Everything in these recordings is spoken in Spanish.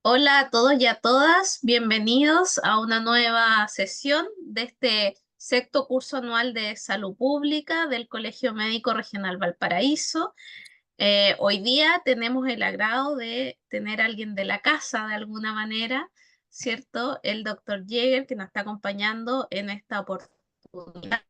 Hola a todos y a todas, bienvenidos a una nueva sesión de este sexto curso anual de salud pública del Colegio Médico Regional Valparaíso. Hoy día tenemos el agrado de tener a alguien de la casa de alguna manera, ¿cierto? El doctor Jäger que nos está acompañando en esta oportunidad.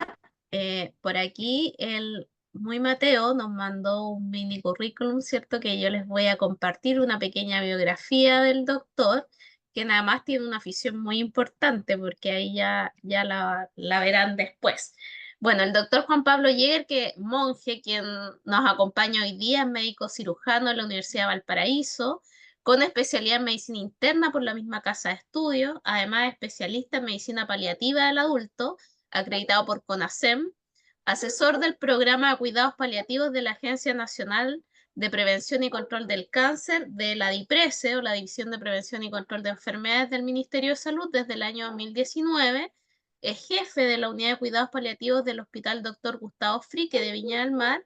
Por aquí el muy Mateo nos mandó un mini currículum, ¿cierto? Que yo les voy a compartir una pequeña biografía del doctor, que nada más tiene una afición muy importante, porque ahí ya la verán después. Bueno, el doctor Juan Pablo Jäger, que monje, quien nos acompaña hoy día, es médico cirujano de la Universidad de Valparaíso, con especialidad en medicina interna por la misma casa de estudios, además especialista en medicina paliativa del adulto acreditado por CONASEM, asesor del programa de cuidados paliativos de la Agencia Nacional de Prevención y Control del Cáncer, de la DIPRESE, o la División de Prevención y Control de Enfermedades del Ministerio de Salud, desde el año 2019. Es jefe de la Unidad de Cuidados Paliativos del Hospital Dr. Gustavo Frique de Viña del Mar,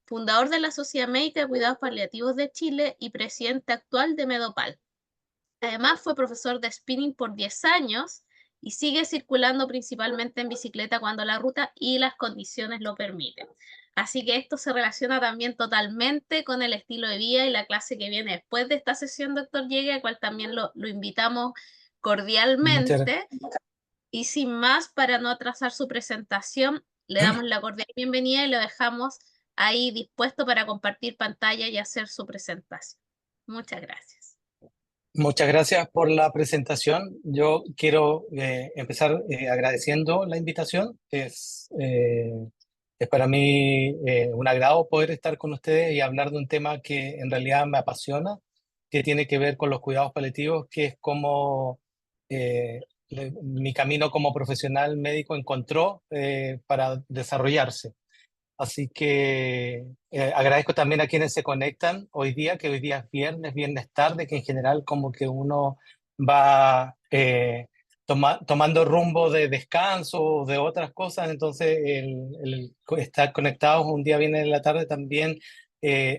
fundador de la Sociedad Médica de Cuidados Paliativos de Chile y presidente actual de Medopal. Además, fue profesor de spinning por 10 años y sigue circulando principalmente en bicicleta cuando la ruta y las condiciones lo permiten. Así que esto se relaciona también totalmente con el estilo de vida y la clase que viene después de esta sesión, doctor Llegue, al cual también lo invitamos Muchas gracias. cordialmente. Y sin más, para no atrasar su presentación, le damos la cordial bienvenida y lo dejamos ahí dispuesto para compartir pantalla y hacer su presentación. Muchas gracias. Muchas gracias por la presentación. Yo quiero empezar agradeciendo la invitación. Es para mí un agrado poder estar con ustedes y hablar de un tema que en realidad me apasiona, que tiene que ver con los cuidados paliativos, que es como eh, mi camino como profesional médico encontró para desarrollarse. Así que agradezco también a quienes se conectan hoy día, que hoy día es viernes, viernes tarde, que en general como que uno va tomando rumbo de descanso o de otras cosas, entonces el estar conectados un día viernes en la tarde también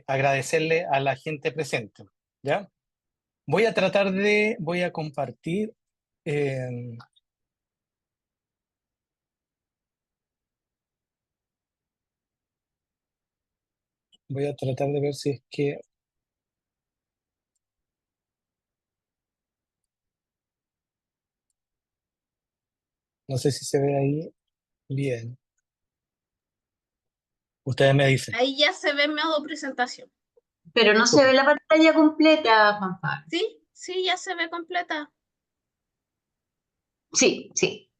agradecerle a la gente presente, ¿ya? Voy a compartir, eh, voy a tratar de ver si es que, no sé si se ve ahí bien. Ustedes me dicen. Ahí ya se ve mi modo presentación. Pero no se ve Súper. la pantalla completa, Juan Pablo. Sí, sí, ya se ve completa. Sí, sí.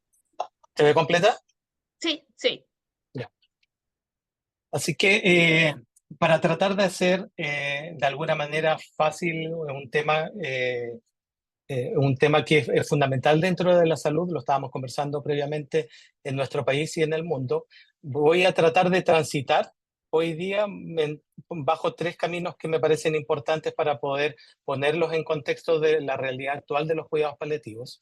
¿Se ve completa? Sí, sí. Ya. Así que para tratar de hacer de alguna manera fácil un tema que es fundamental dentro de la salud, lo estábamos conversando previamente en nuestro país y en el mundo, voy a tratar de transitar hoy día bajo tres caminos que me parecen importantes para poder ponerlos en contexto de la realidad actual de los cuidados paliativos.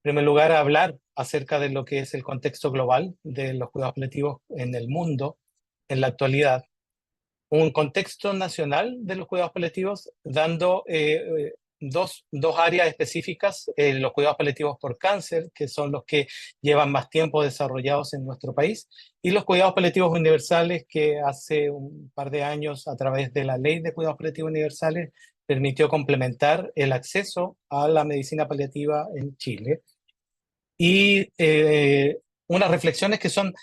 En primer lugar, hablar acerca de lo que es el contexto global de los cuidados paliativos en el mundo en la actualidad, un contexto nacional de los cuidados paliativos, dando dos áreas específicas, los cuidados paliativos por cáncer, que son los que llevan más tiempo desarrollados en nuestro país, y los cuidados paliativos universales, que hace un par de años, a través de la Ley de Cuidados Paliativos Universales, permitió complementar el acceso a la medicina paliativa en Chile. Y unas reflexiones que son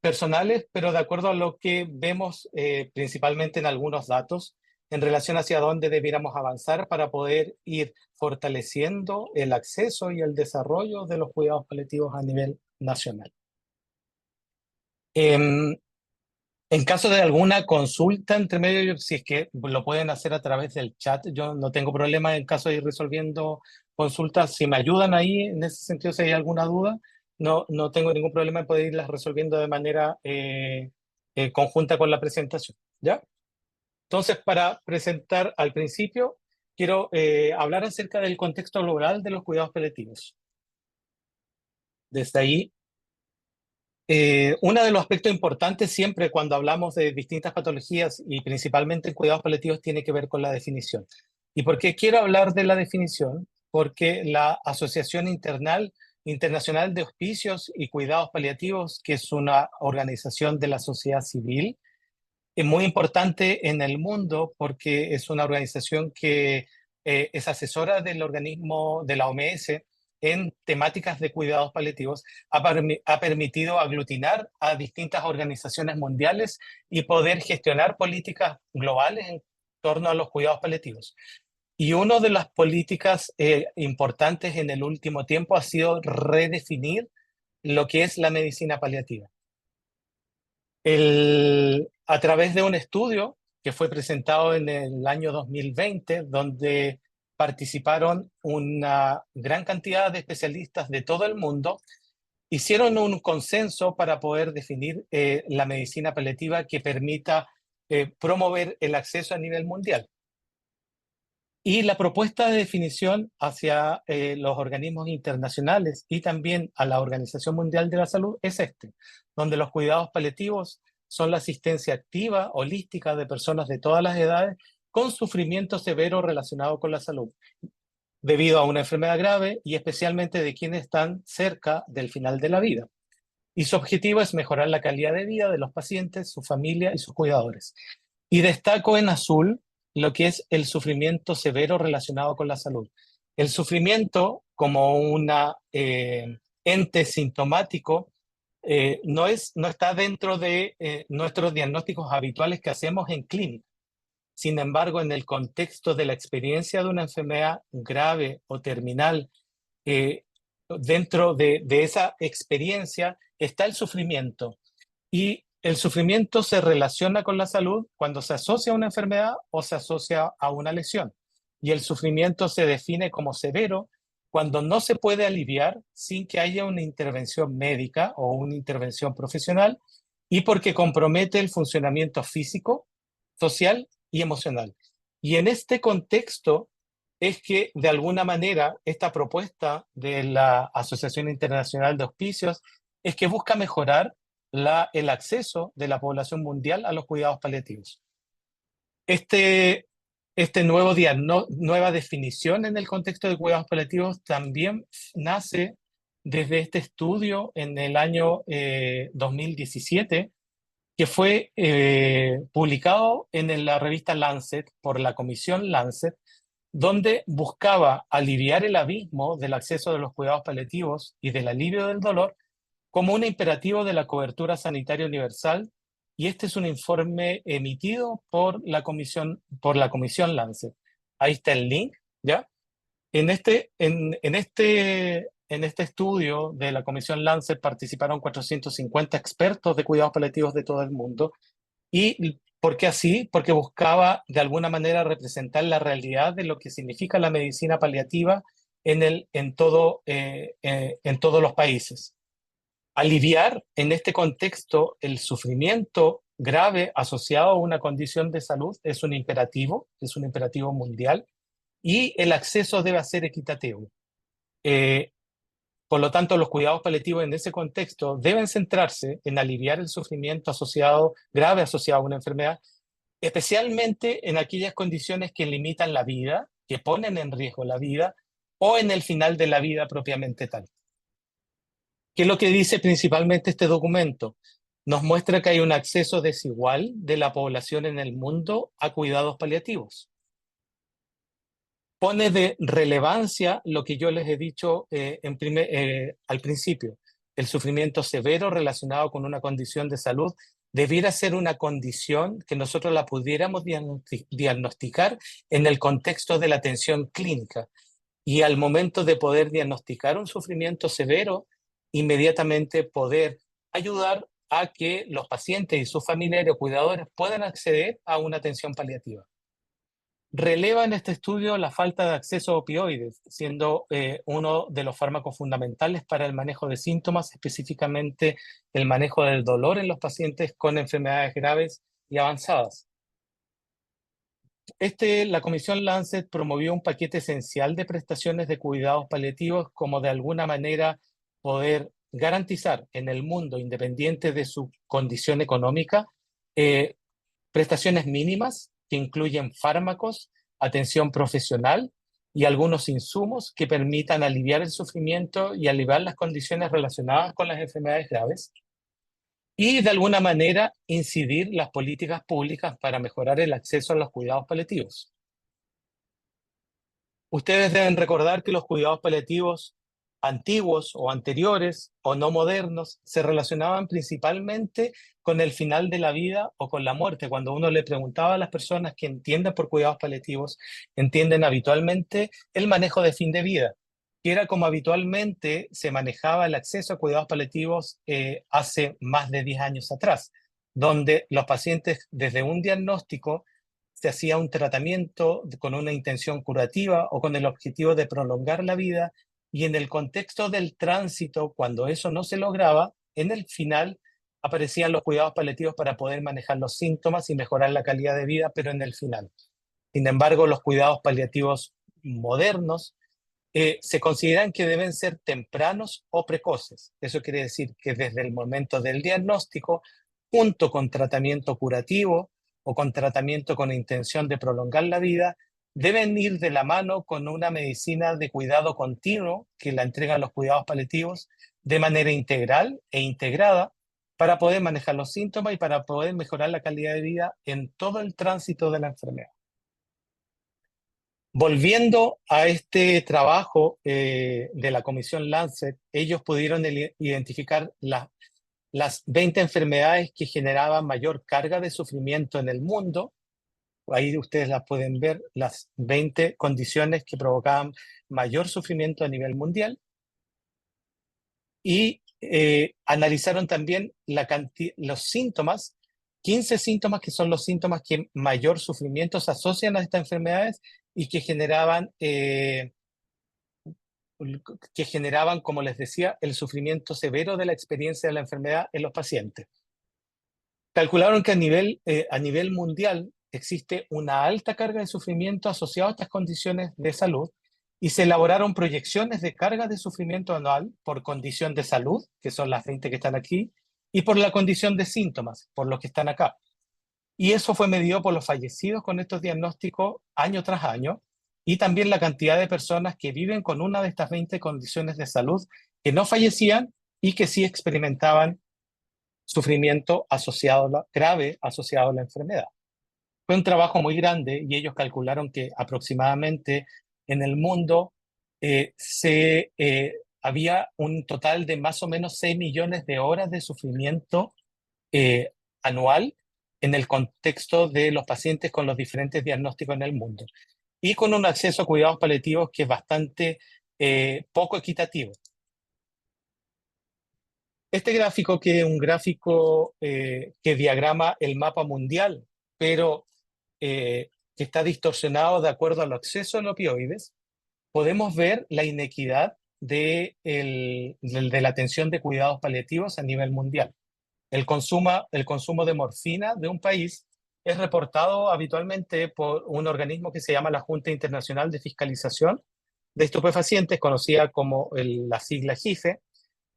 personales, pero de acuerdo a lo que vemos principalmente en algunos datos en relación hacia dónde debiéramos avanzar para poder ir fortaleciendo el acceso y el desarrollo de los cuidados paliativos a nivel nacional. Em, en caso de alguna consulta entre medio, si es que lo pueden hacer a través del chat, yo no tengo problema en caso de ir resolviendo consultas. Si me ayudan ahí en ese sentido, si hay alguna duda, no tengo ningún problema en poder irlas resolviendo de manera conjunta con la presentación, ¿ya? Entonces, para presentar al principio, quiero hablar acerca del contexto global de los cuidados paliativos. Desde ahí, uno de los aspectos importantes siempre cuando hablamos de distintas patologías y principalmente en cuidados paliativos tiene que ver con la definición. ¿Y por qué quiero hablar de la definición? Porque la Asociación Internacional de Hospicios y Cuidados Paliativos, que es una organización de la sociedad civil, es muy importante en el mundo porque es una organización que es asesora del organismo de la OMS en temáticas de cuidados paliativos, ha permitido aglutinar a distintas organizaciones mundiales y poder gestionar políticas globales en torno a los cuidados paliativos. Y una de las políticas importantes en el último tiempo ha sido redefinir lo que es la medicina paliativa. A través de un estudio que fue presentado en el año 2020, donde participaron una gran cantidad de especialistas de todo el mundo, hicieron un consenso para poder definir la medicina paliativa que permita promover el acceso a nivel mundial. Y la propuesta de definición hacia los organismos internacionales y también a la Organización Mundial de la Salud es donde los cuidados paliativos son la asistencia activa, holística de personas de todas las edades con sufrimiento severo relacionado con la salud, debido a una enfermedad grave y especialmente de quienes están cerca del final de la vida. Y su objetivo es mejorar la calidad de vida de los pacientes, su familia y sus cuidadores. Y destaco en azul lo que es el sufrimiento severo relacionado con la salud. El sufrimiento como un ente sintomático no está dentro de nuestros diagnósticos habituales que hacemos en clínica. Sin embargo, en el contexto de la experiencia de una enfermedad grave o terminal, dentro de esa experiencia está el sufrimiento. Y el sufrimiento se relaciona con la salud cuando se asocia a una enfermedad o se asocia a una lesión. Y el sufrimiento se define como severo cuando no se puede aliviar sin que haya una intervención médica o una intervención profesional y porque compromete el funcionamiento físico, social y emocional. Y en este contexto es que, de alguna manera, esta propuesta de la Asociación Internacional de Hospicios es que busca mejorar el acceso de la población mundial a los cuidados paliativos. Este nueva definición en el contexto de cuidados paliativos también nace desde este estudio en el año 2017, que fue publicado en la revista Lancet por la Comisión Lancet, donde buscaba aliviar el abismo del acceso de los cuidados paliativos y del alivio del dolor como un imperativo de la cobertura sanitaria universal, y este es un informe emitido por la Comisión Lancet. Ahí está el link, ¿ya? En este estudio de la Comisión Lancet participaron 450 expertos de cuidados paliativos de todo el mundo. ¿Y por qué así? Porque buscaba de alguna manera representar la realidad de lo que significa la medicina paliativa en todos los países. Aliviar en este contexto el sufrimiento grave asociado a una condición de salud es un imperativo mundial, y el acceso debe ser equitativo. Por lo tanto, los cuidados paliativos en ese contexto deben centrarse en aliviar el sufrimiento grave asociado a una enfermedad, especialmente en aquellas condiciones que limitan la vida, que ponen en riesgo la vida, o en el final de la vida propiamente tal. ¿Qué es lo que dice principalmente este documento? Nos muestra que hay un acceso desigual de la población en el mundo a cuidados paliativos. Pone de relevancia lo que yo les he dicho al principio. El sufrimiento severo relacionado con una condición de salud debiera ser una condición que nosotros la pudiéramos diagnosticar en el contexto de la atención clínica. Y al momento de poder diagnosticar un sufrimiento severo, inmediatamente poder ayudar a que los pacientes y sus familiares o cuidadores puedan acceder a una atención paliativa. Releva en este estudio la falta de acceso a opioides, siendo uno de los fármacos fundamentales para el manejo de síntomas, específicamente el manejo del dolor en los pacientes con enfermedades graves y avanzadas. La Comisión Lancet promovió un paquete esencial de prestaciones de cuidados paliativos, como de alguna manera poder garantizar en el mundo, independiente de su condición económica, prestaciones mínimas que incluyen fármacos, atención profesional y algunos insumos que permitan aliviar el sufrimiento y aliviar las condiciones relacionadas con las enfermedades graves, y de alguna manera incidir las políticas públicas para mejorar el acceso a los cuidados paliativos. Ustedes deben recordar que los cuidados paliativos antiguos o anteriores o no modernos se relacionaban principalmente con el final de la vida o con la muerte. Cuando uno le preguntaba a las personas que entienden por cuidados paliativos, entienden habitualmente el manejo de fin de vida, que era como habitualmente se manejaba el acceso a cuidados paliativos hace más de 10 años atrás, donde los pacientes desde un diagnóstico se hacía un tratamiento con una intención curativa o con el objetivo de prolongar la vida, y en el contexto del tránsito, cuando eso no se lograba, en el final aparecían los cuidados paliativos para poder manejar los síntomas y mejorar la calidad de vida, pero en el final. Sin embargo, los cuidados paliativos modernos se consideran que deben ser tempranos o precoces. Eso quiere decir que desde el momento del diagnóstico, junto con tratamiento curativo o con tratamiento con intención de prolongar la vida, deben ir de la mano con una medicina de cuidado continuo que la entregan los cuidados paliativos de manera integral e integrada para poder manejar los síntomas y para poder mejorar la calidad de vida en todo el tránsito de la enfermedad. Volviendo a este trabajo de la Comisión Lancet, ellos pudieron identificar las 20 enfermedades que generaban mayor carga de sufrimiento en el mundo. Ahí ustedes las pueden ver, las 20 condiciones que provocaban mayor sufrimiento a nivel mundial. Y analizaron también los síntomas, 15 síntomas que son los síntomas que mayor sufrimiento se asocian a estas enfermedades y que generaban, como les decía, el sufrimiento severo de la experiencia de la enfermedad en los pacientes. Calcularon que a nivel mundial existe una alta carga de sufrimiento asociada a estas condiciones de salud, y se elaboraron proyecciones de carga de sufrimiento anual por condición de salud, que son las 20 que están aquí, y por la condición de síntomas, por los que están acá. Y eso fue medido por los fallecidos con estos diagnósticos año tras año, y también la cantidad de personas que viven con una de estas 20 condiciones de salud que no fallecían y que sí experimentaban sufrimiento grave asociado a la enfermedad. Fue un trabajo muy grande y ellos calcularon que aproximadamente en el mundo había un total de más o menos 6 millones de horas de sufrimiento anual en el contexto de los pacientes con los diferentes diagnósticos en el mundo, y con un acceso a cuidados paliativos que es bastante poco equitativo. Este gráfico, que es un gráfico que diagrama el mapa mundial, pero que está distorsionado de acuerdo al acceso a los opioides, podemos ver la inequidad de la atención de cuidados paliativos a nivel mundial. El consumo de morfina de un país es reportado habitualmente por un organismo que se llama la Junta Internacional de Fiscalización de Estupefacientes, conocida como la sigla JIFE,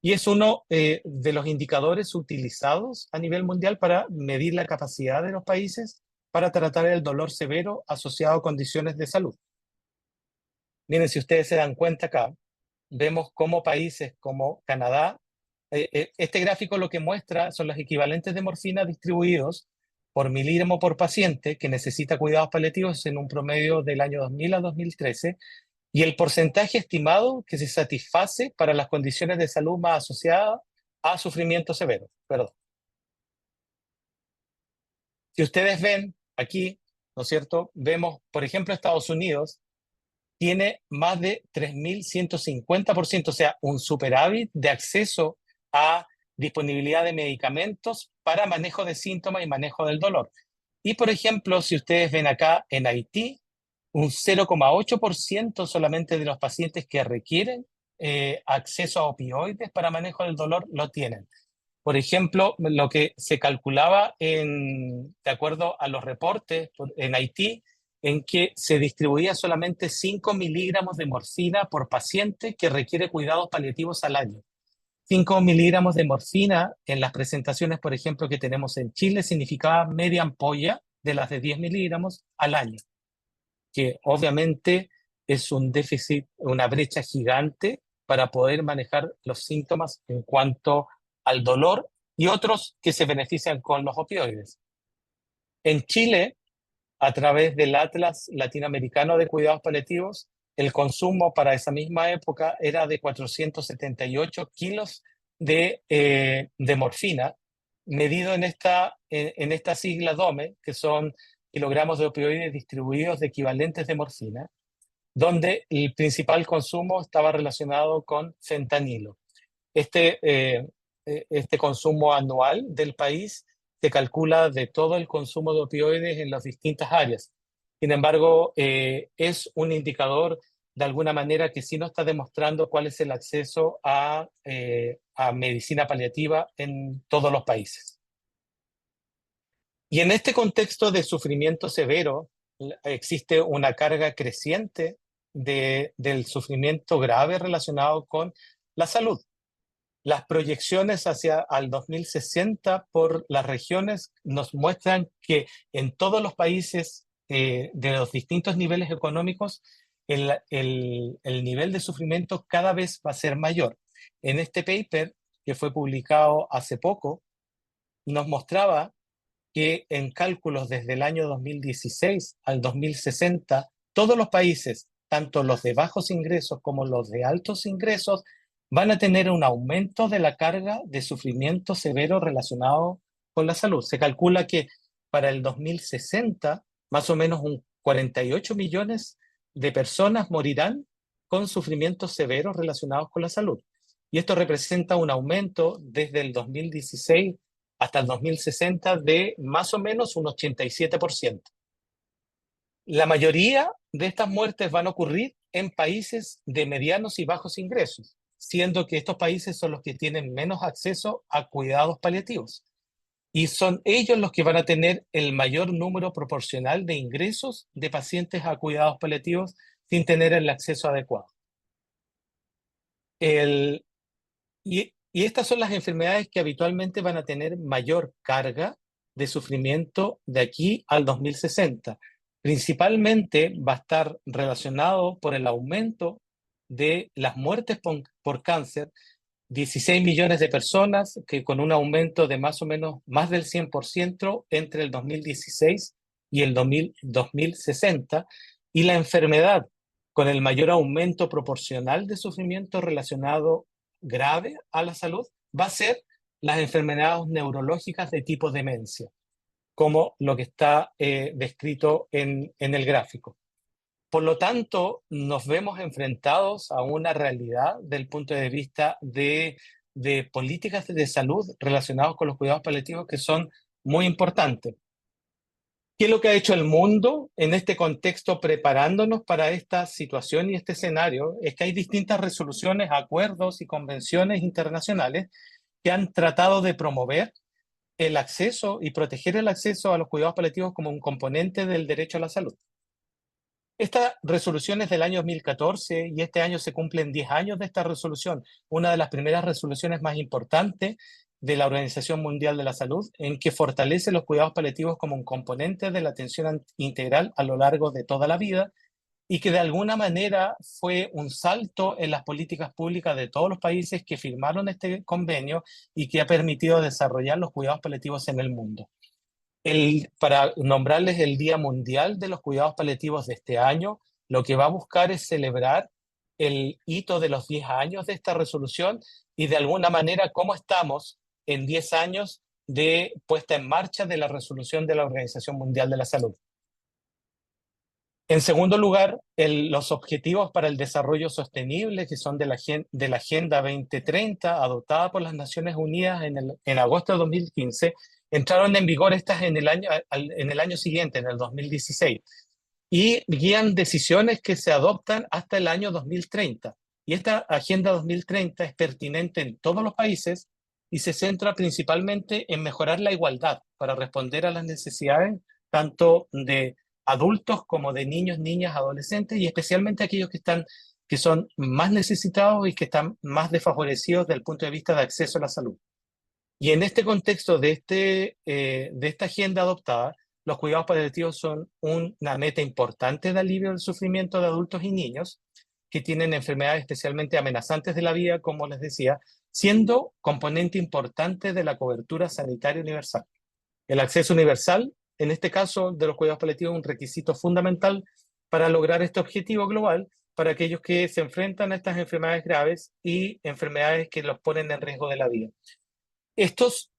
y es uno de los indicadores utilizados a nivel mundial para medir la capacidad de los países para tratar el dolor severo asociado a condiciones de salud. Miren, si ustedes se dan cuenta acá, vemos cómo países como Canadá, este gráfico lo que muestra son los equivalentes de morfina distribuidos por miligramo por paciente que necesita cuidados paliativos en un promedio del año 2000 a 2013, y el porcentaje estimado que se satisface para las condiciones de salud más asociadas a sufrimiento severo. Perdón. Si ustedes ven aquí, ¿no es cierto? Vemos, por ejemplo, Estados Unidos tiene más de 3.150%, o sea, un superávit de acceso a disponibilidad de medicamentos para manejo de síntomas y manejo del dolor. Y, por ejemplo, si ustedes ven acá en Haití, un 0,8% solamente de los pacientes que requieren acceso a opioides para manejo del dolor lo tienen. Por ejemplo, lo que se calculaba de acuerdo a los reportes en Haití, en que se distribuía solamente 5 miligramos de morfina por paciente que requiere cuidados paliativos al año. 5 miligramos de morfina en las presentaciones, por ejemplo, que tenemos en Chile, significaba media ampolla de las de 10 miligramos al año. que obviamente es un déficit, una brecha gigante para poder manejar los síntomas en cuanto al dolor y otros que se benefician con los opioides. En Chile, a través del Atlas Latinoamericano de Cuidados Paliativos, el consumo para esa misma época era de 478 kilos de morfina, medido en esta sigla DOME, que son kilogramos de opioides distribuidos de equivalentes de morfina, donde el principal consumo estaba relacionado con fentanilo. Este consumo anual del país se calcula de todo el consumo de opioides en las distintas áreas. Sin embargo, es un indicador de alguna manera que sí nos está demostrando cuál es el acceso a medicina paliativa en todos los países. Y en este contexto de sufrimiento severo, existe una carga creciente del sufrimiento grave relacionado con la salud. Las proyecciones hacia al 2060 por las regiones nos muestran que en todos los países de los distintos niveles económicos, el nivel de sufrimiento cada vez va a ser mayor. En este paper que fue publicado hace poco, nos mostraba que en cálculos desde el año 2016 al 2060, todos los países, tanto los de bajos ingresos como los de altos ingresos, van a tener un aumento de la carga de sufrimiento severo relacionado con la salud. Se calcula que para el 2060, más o menos 48 millones de personas morirán con sufrimientos severos relacionados con la salud. Y esto representa un aumento desde el 2016 hasta el 2060 de más o menos un 87%. La mayoría de estas muertes van a ocurrir en países de medianos y bajos ingresos, siendo que estos países son los que tienen menos acceso a cuidados paliativos. Y son ellos los que van a tener el mayor número proporcional de ingresos de pacientes a cuidados paliativos sin tener el acceso adecuado. Y estas son las enfermedades que habitualmente van a tener mayor carga de sufrimiento de aquí al 2060. Principalmente va a estar relacionado por el aumento de las muertes por cáncer, 16 millones de personas, que con un aumento de más o menos más del 100% entre el 2016 y el 2060, y la enfermedad con el mayor aumento proporcional de sufrimiento relacionado grave a la salud va a ser las enfermedades neurológicas de tipo demencia, como lo que está descrito en el gráfico. Por lo tanto, nos vemos enfrentados a una realidad del punto de vista de políticas de salud relacionadas con los cuidados paliativos que son muy importantes. ¿Qué es lo que ha hecho el mundo en este contexto preparándonos para esta situación y este escenario? Es que hay distintas resoluciones, acuerdos y convenciones internacionales que han tratado de promover el acceso y proteger el acceso a los cuidados paliativos como un componente del derecho a la salud. Esta resolución es del año 2014 y este año se cumplen 10 años de esta resolución, una de las primeras resoluciones más importantes de la Organización Mundial de la Salud, en que fortalece los cuidados paliativos como un componente de la atención integral a lo largo de toda la vida y que de alguna manera fue un salto en las políticas públicas de todos los países que firmaron este convenio y que ha permitido desarrollar los cuidados paliativos en el mundo. Para nombrarles el Día Mundial de los Cuidados Paliativos de este año, lo que va a buscar es celebrar el hito de los 10 años de esta resolución y de alguna manera cómo estamos en 10 años de puesta en marcha de la resolución de la Organización Mundial de la Salud. En segundo lugar, los Objetivos para el Desarrollo Sostenible, que son de la Agenda 2030, adoptada por las Naciones Unidas en agosto de 2015, entraron en vigor estas en el año siguiente, en el 2016, y guían decisiones que se adoptan hasta el año 2030. Y esta Agenda 2030 es pertinente en todos los países y se centra principalmente en mejorar la igualdad para responder a las necesidades tanto de adultos como de niños, niñas, adolescentes y especialmente aquellos que son más necesitados y que están más desfavorecidos desde el punto de vista de acceso a la salud. Y en este contexto de esta agenda adoptada, los cuidados paliativos son una meta importante de alivio del sufrimiento de adultos y niños que tienen enfermedades especialmente amenazantes de la vida, como les decía, siendo componente importante de la cobertura sanitaria universal. El acceso universal, en este caso de los cuidados paliativos, es un requisito fundamental para lograr este objetivo global para aquellos que se enfrentan a estas enfermedades graves y enfermedades que los ponen en riesgo de la vida. Todos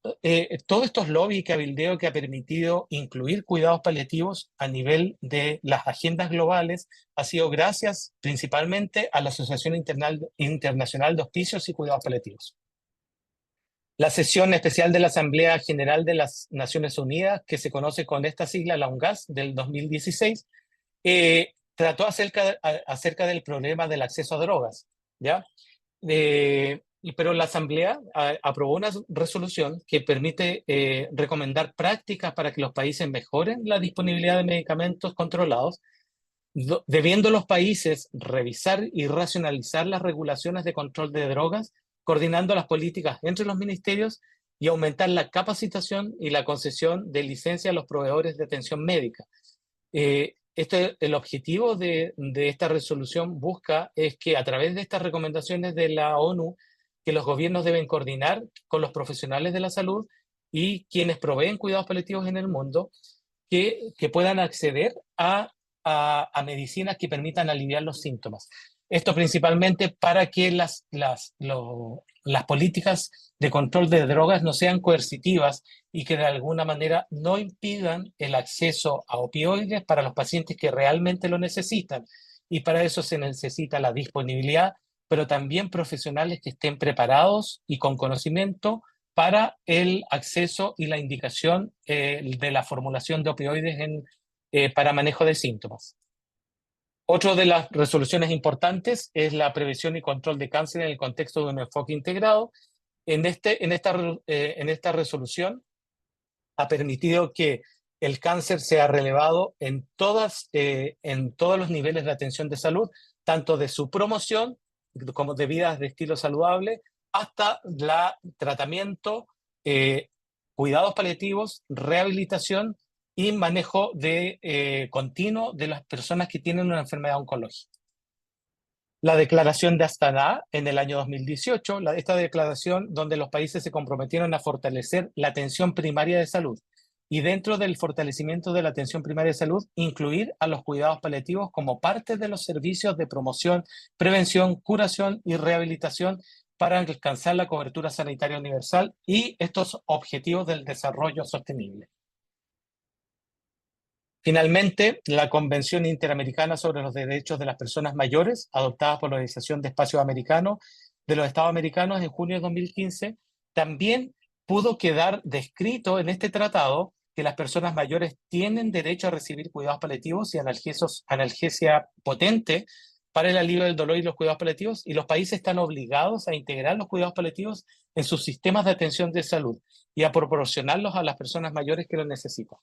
estos lobbies y cabildeo que ha permitido incluir cuidados paliativos a nivel de las agendas globales ha sido gracias principalmente a la Asociación Internacional de Hospicios y Cuidados Paliativos. La sesión especial de la Asamblea General de las Naciones Unidas, que se conoce con esta sigla, la UNGAS, del 2016, trató acerca del problema del acceso a drogas, ¿ya? Pero la Asamblea aprobó una resolución que permite recomendar prácticas para que los países mejoren la disponibilidad de medicamentos controlados, debiendo los países revisar y racionalizar las regulaciones de control de drogas, coordinando las políticas entre los ministerios y aumentar la capacitación y la concesión de licencia a los proveedores de atención médica. El objetivo de esta resolución es que a través de estas recomendaciones de la ONU, que los gobiernos deben coordinar con los profesionales de la salud y quienes proveen cuidados paliativos en el mundo, que puedan acceder a medicinas que permitan aliviar los síntomas. Esto principalmente para que las políticas de control de drogas no sean coercitivas y que de alguna manera no impidan el acceso a opioides para los pacientes que realmente lo necesitan. Y para eso se necesita la disponibilidad, pero también profesionales que estén preparados y con conocimiento para el acceso y la indicación de la formulación de opioides para manejo de síntomas. Otra de las resoluciones importantes es la prevención y control de cáncer en el contexto de un enfoque integrado. En esta resolución ha permitido que el cáncer sea relevado en todos los niveles de atención de salud, tanto de su promoción como de vidas de estilo saludable, hasta tratamiento, cuidados paliativos, rehabilitación y manejo continuo de las personas que tienen una enfermedad oncológica. La declaración de Astana en el año 2018, esta declaración donde los países se comprometieron a fortalecer la atención primaria de salud y dentro del fortalecimiento de la atención primaria de salud, incluir a los cuidados paliativos como parte de los servicios de promoción, prevención, curación y rehabilitación para alcanzar la cobertura sanitaria universal y estos objetivos del desarrollo sostenible. Finalmente, la Convención Interamericana sobre los Derechos de las Personas Mayores, adoptada por la Organización de Espacio Americano de los Estados Americanos en junio de 2015, también pudo quedar descrito en este tratado que las personas mayores tienen derecho a recibir cuidados paliativos y analgesia potente para el alivio del dolor y los cuidados paliativos, y los países están obligados a integrar los cuidados paliativos en sus sistemas de atención de salud y a proporcionarlos a las personas mayores que lo necesitan.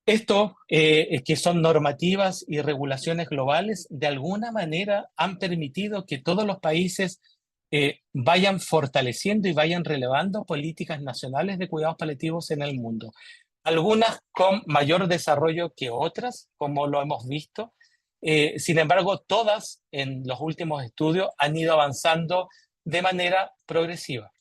Esto, que son normativas y regulaciones globales, de alguna manera han permitido que todos los países vayan fortaleciendo y vayan relevando políticas nacionales de cuidados paliativos en el mundo. Algunas con mayor desarrollo que otras, como lo hemos visto. Sin embargo, todas en los últimos estudios han ido avanzando de manera progresiva.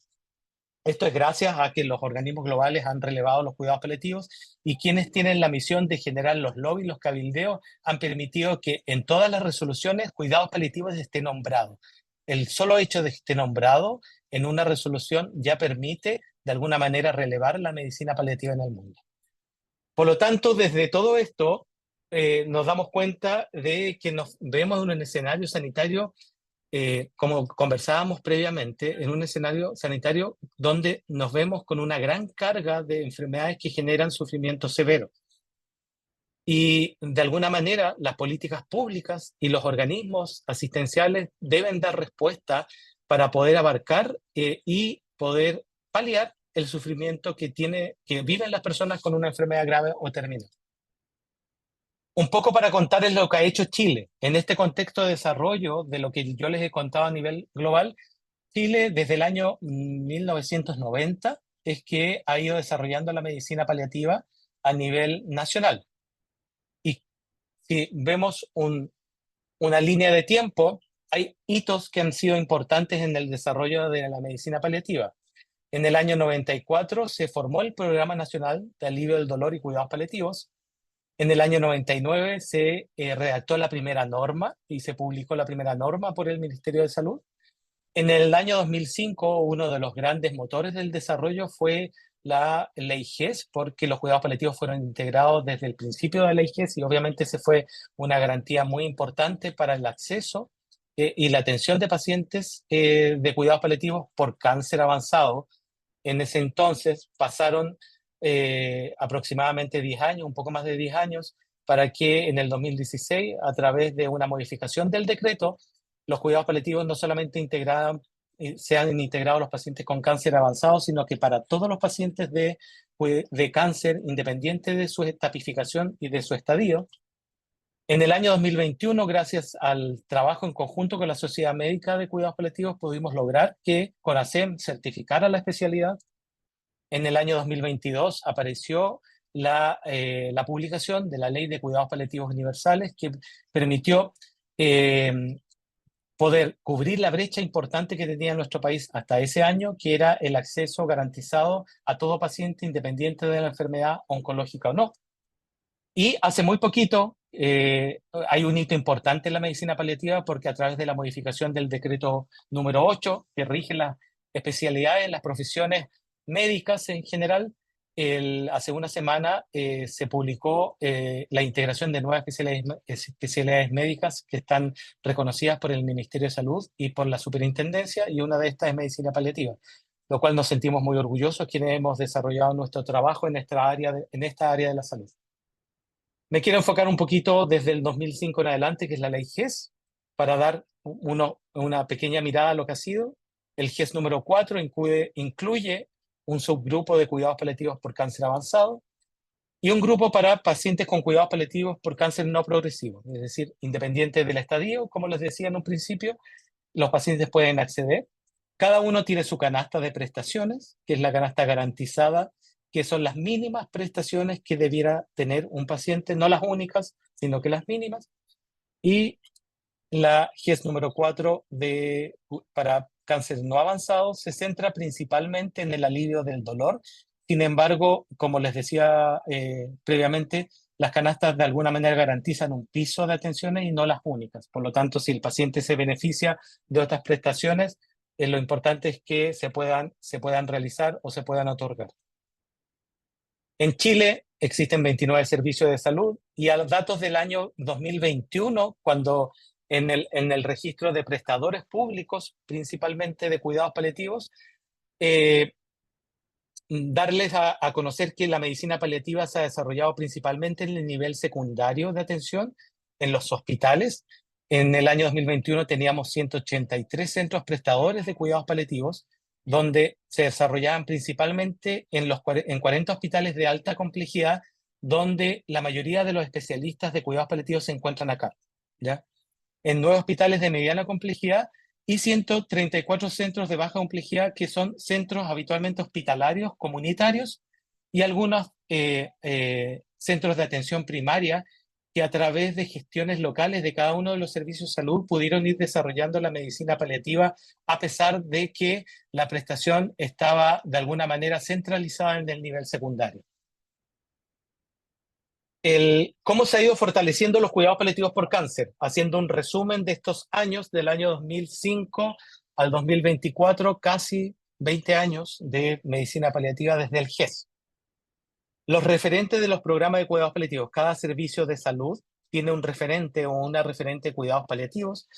Esto es gracias a que los organismos globales han relevado los cuidados paliativos y quienes tienen la misión de generar los lobbies, los cabildeos, han permitido que en todas las resoluciones cuidados paliativos esté nombrado. El solo hecho de que esté nombrado en una resolución ya permite de alguna manera relevar la medicina paliativa en el mundo. Por lo tanto, desde todo esto nos damos cuenta de que nos vemos en un escenario sanitario como conversábamos previamente, en un escenario sanitario donde nos vemos con una gran carga de enfermedades que generan sufrimiento severo. Y de alguna manera las políticas públicas y los organismos asistenciales deben dar respuesta para poder abarcar y poder paliar el sufrimiento que viven las personas con una enfermedad grave o terminal. Un poco para contarles lo que ha hecho Chile. En este contexto de desarrollo de lo que yo les he contado a nivel global, Chile desde el año 1990 es que ha ido desarrollando la medicina paliativa a nivel nacional. Y si vemos una línea de tiempo, hay hitos que han sido importantes en el desarrollo de la medicina paliativa. En el año 94 se formó el Programa Nacional de Alivio del Dolor y Cuidados Paliativos. En el año 99 se redactó la primera norma y se publicó la primera norma por el Ministerio de Salud. En el año 2005, uno de los grandes motores del desarrollo fue la ley GES, porque los cuidados paliativos fueron integrados desde el principio de la ley GES y obviamente se fue una garantía muy importante para el acceso y la atención de pacientes de cuidados paliativos por cáncer avanzado. En ese entonces pasaron aproximadamente 10 años, un poco más de 10 años, para que en el 2016, a través de una modificación del decreto, los cuidados paliativos no solamente sean integrados los pacientes con cáncer avanzado, sino que para todos los pacientes de cáncer, independiente de su etapificación y de su estadio. En el año 2021, gracias al trabajo en conjunto con la Sociedad Médica de Cuidados Paliativos, pudimos lograr que CONASEM certificara la especialidad. En el año 2022 apareció la publicación de la Ley de Cuidados Paliativos Universales, que permitió poder cubrir la brecha importante que tenía nuestro país hasta ese año, que era el acceso garantizado a todo paciente independiente de la enfermedad oncológica o no. Y hace muy poquito hay un hito importante en la medicina paliativa, porque a través de la modificación del decreto número 8, que rige las especialidades, las profesiones médicas en general, hace una semana se publicó la integración de nuevas especialidades médicas que están reconocidas por el Ministerio de Salud y por la Superintendencia, y una de estas es medicina paliativa, lo cual nos sentimos muy orgullosos quienes hemos desarrollado nuestro trabajo en esta área de la salud. Me quiero enfocar un poquito desde el 2005 en adelante, que es la ley GES, para dar una pequeña mirada a lo que ha sido. El GES número 4 incluye un subgrupo de cuidados paliativos por cáncer avanzado y un grupo para pacientes con cuidados paliativos por cáncer no progresivo, es decir, independiente del estadio, como les decía en un principio, los pacientes pueden acceder. Cada uno tiene su canasta de prestaciones, que es la canasta garantizada, que son las mínimas prestaciones que debiera tener un paciente, no las únicas, sino que las mínimas. Y la GES número 4 para cáncer no avanzado se centra principalmente en el alivio del dolor. Sin embargo, como les decía previamente, las canastas de alguna manera garantizan un piso de atenciones y no las únicas. Por lo tanto, si el paciente se beneficia de otras prestaciones, lo importante es que se puedan realizar o se puedan otorgar. En Chile existen 29 servicios de salud y a los datos del año 2021, cuando en el registro de prestadores públicos, principalmente de cuidados paliativos, darles a conocer que la medicina paliativa se ha desarrollado principalmente en el nivel secundario de atención, en los hospitales. En el año 2021 teníamos 183 centros prestadores de cuidados paliativos, donde se desarrollaban principalmente en 40 hospitales de alta complejidad, donde la mayoría de los especialistas de cuidados paliativos se encuentran acá, ¿ya? En 9 hospitales de mediana complejidad y 134 centros de baja complejidad, que son centros habitualmente hospitalarios, comunitarios, y algunos centros de atención primaria, que a través de gestiones locales de cada uno de los servicios de salud pudieron ir desarrollando la medicina paliativa, a pesar de que la prestación estaba de alguna manera centralizada en el nivel secundario. ¿Cómo se ha ido fortaleciendo los cuidados paliativos por cáncer? Haciendo un resumen de estos años, del año 2005 al 2024, casi 20 años de medicina paliativa desde el GES. Los referentes de los programas de cuidados paliativos. Cada servicio de salud tiene un referente o una referente de cuidados paliativos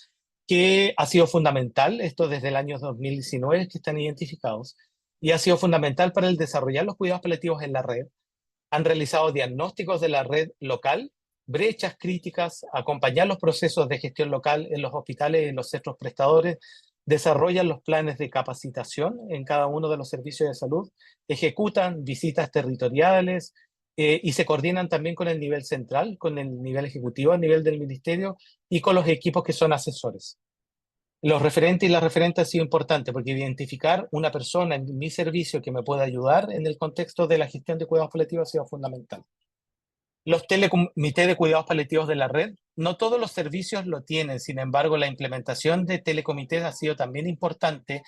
que ha sido fundamental, esto desde el año 2019 que están identificados, y ha sido fundamental para el desarrollar los cuidados paliativos en la red. Han realizado diagnósticos de la red local, brechas críticas, acompañar los procesos de gestión local en los hospitales y en los centros prestadores, desarrollan los planes de capacitación en cada uno de los servicios de salud, ejecutan visitas territoriales y se coordinan también con el nivel central, con el nivel ejecutivo, a nivel del ministerio y con los equipos que son asesores. Los referentes y las referentes ha sido importante porque identificar una persona en mi servicio que me pueda ayudar en el contexto de la gestión de cuidados paliativos ha sido fundamental. Los telecomités de cuidados paliativos de la red, no todos los servicios lo tienen, sin embargo, la implementación de telecomités ha sido también importante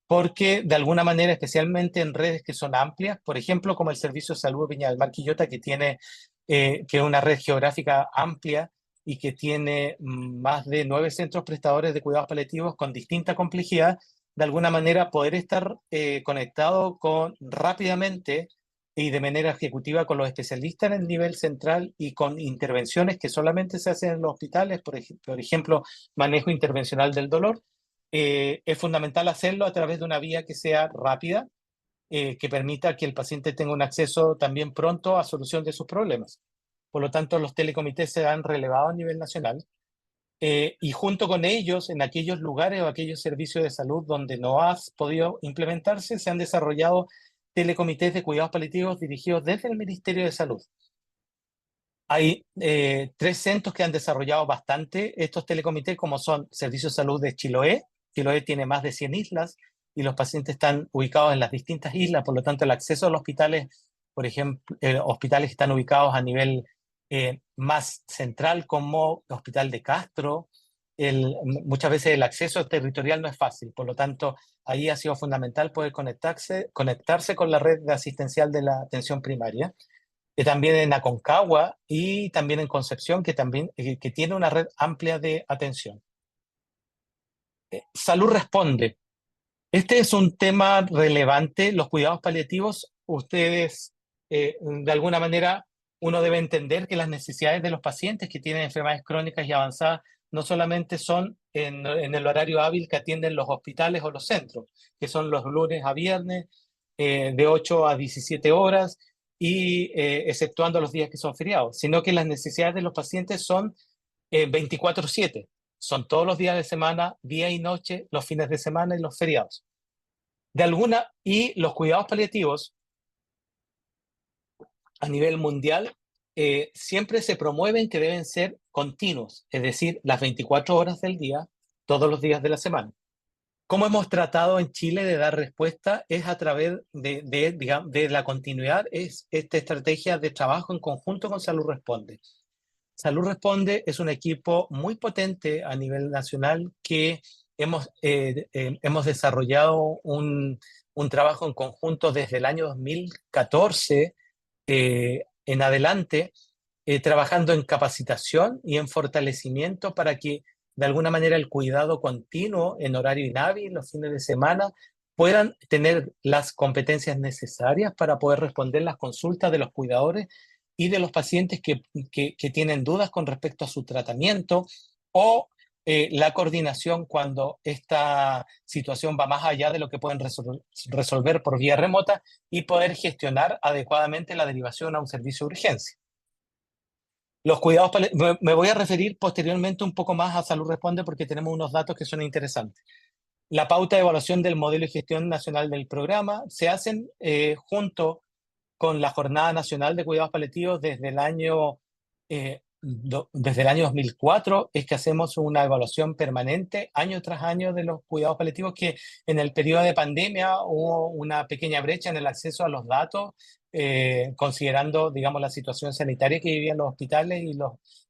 porque de alguna manera, especialmente en redes que son amplias, por ejemplo, como el Servicio de Salud de Viña del Mar Quillota, que tiene que es una red geográfica amplia y que tiene más de 9 centros prestadores de cuidados paliativos con distinta complejidad, de alguna manera poder estar conectado rápidamente y de manera ejecutiva con los especialistas en el nivel central y con intervenciones que solamente se hacen en los hospitales, por ejemplo, manejo intervencional del dolor, es fundamental hacerlo a través de una vía que sea rápida, que permita que el paciente tenga un acceso también pronto a solución de sus problemas. Por lo tanto, los telecomités se han relevado a nivel nacional y junto con ellos, en aquellos lugares o aquellos servicios de salud donde no ha podido implementarse, se han desarrollado telecomités de cuidados paliativos dirigidos desde el Ministerio de Salud. Hay 3 centros que han desarrollado bastante estos telecomités, como son Servicio de Salud de Chiloé. Chiloé tiene más de 100 islas y los pacientes están ubicados en las distintas islas, por lo tanto el acceso a los hospitales, por ejemplo, hospitales que están ubicados a nivel más central como el Hospital de Castro, muchas veces el acceso territorial no es fácil, por lo tanto ahí ha sido fundamental poder conectarse con la red asistencial de la atención primaria. También en Aconcagua y también en Concepción, que tiene una red amplia de atención. Salud Responde. Este es un tema relevante. Los cuidados paliativos, ustedes, de alguna manera, uno debe entender que las necesidades de los pacientes que tienen enfermedades crónicas y avanzadas no solamente son en el horario hábil que atienden los hospitales o los centros, que son los lunes a viernes, de 8 a 17 horas, y exceptuando los días que son feriados, sino que las necesidades de los pacientes son 24/7. Son todos los días de semana, día y noche, los fines de semana y los feriados. Y los cuidados paliativos a nivel mundial siempre se promueven que deben ser continuos, es decir, las 24 horas del día, todos los días de la semana. ¿Cómo hemos tratado en Chile de dar respuesta? Es a través de la continuidad, es esta estrategia de trabajo en conjunto con Salud Responde. Salud Responde es un equipo muy potente a nivel nacional que hemos desarrollado un trabajo en conjunto desde el año 2014 en adelante, trabajando en capacitación y en fortalecimiento para que de alguna manera el cuidado continuo en horario inhábil, los fines de semana, puedan tener las competencias necesarias para poder responder las consultas de los cuidadores y de los pacientes que tienen dudas con respecto a su tratamiento o la coordinación cuando esta situación va más allá de lo que pueden resolver por vía remota y poder gestionar adecuadamente la derivación a un servicio de urgencia. Me voy a referir posteriormente un poco más a Salud Responde porque tenemos unos datos que son interesantes. La pauta de evaluación del modelo y gestión nacional del programa se hacen junto con la Jornada Nacional de Cuidados Paliativos desde el año 2004, es que hacemos una evaluación permanente año tras año de los cuidados paliativos, que en el periodo de pandemia hubo una pequeña brecha en el acceso a los datos, considerando, digamos, la situación sanitaria que vivían los hospitales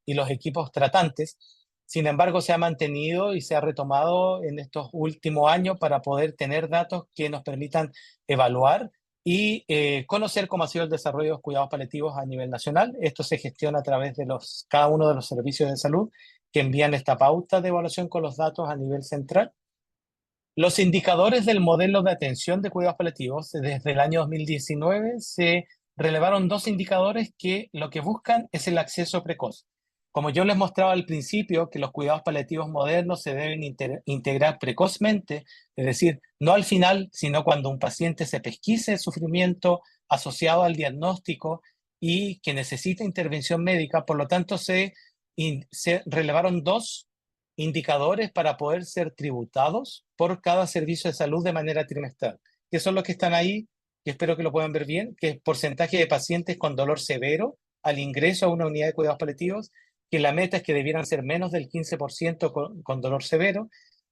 y los equipos tratantes. Sin embargo, se ha mantenido y se ha retomado en estos últimos años para poder tener datos que nos permitan evaluar y conocer cómo ha sido el desarrollo de los cuidados paliativos a nivel nacional. Esto se gestiona a través de cada uno de los servicios de salud que envían esta pauta de evaluación con los datos a nivel central. Los indicadores del modelo de atención de cuidados paliativos, desde el año 2019 se relevaron 2 indicadores que lo que buscan es el acceso precoz. Como yo les mostraba al principio, que los cuidados paliativos modernos se deben integrar precozmente, es decir, no al final, sino cuando un paciente se pesquise el sufrimiento asociado al diagnóstico y que necesita intervención médica. Por lo tanto, se relevaron 2 indicadores para poder ser tributados por cada servicio de salud de manera trimestral, que son los que están ahí, que espero que lo puedan ver bien, que es porcentaje de pacientes con dolor severo al ingreso a una unidad de cuidados paliativos, que la meta es que debieran ser menos del 15% con dolor severo,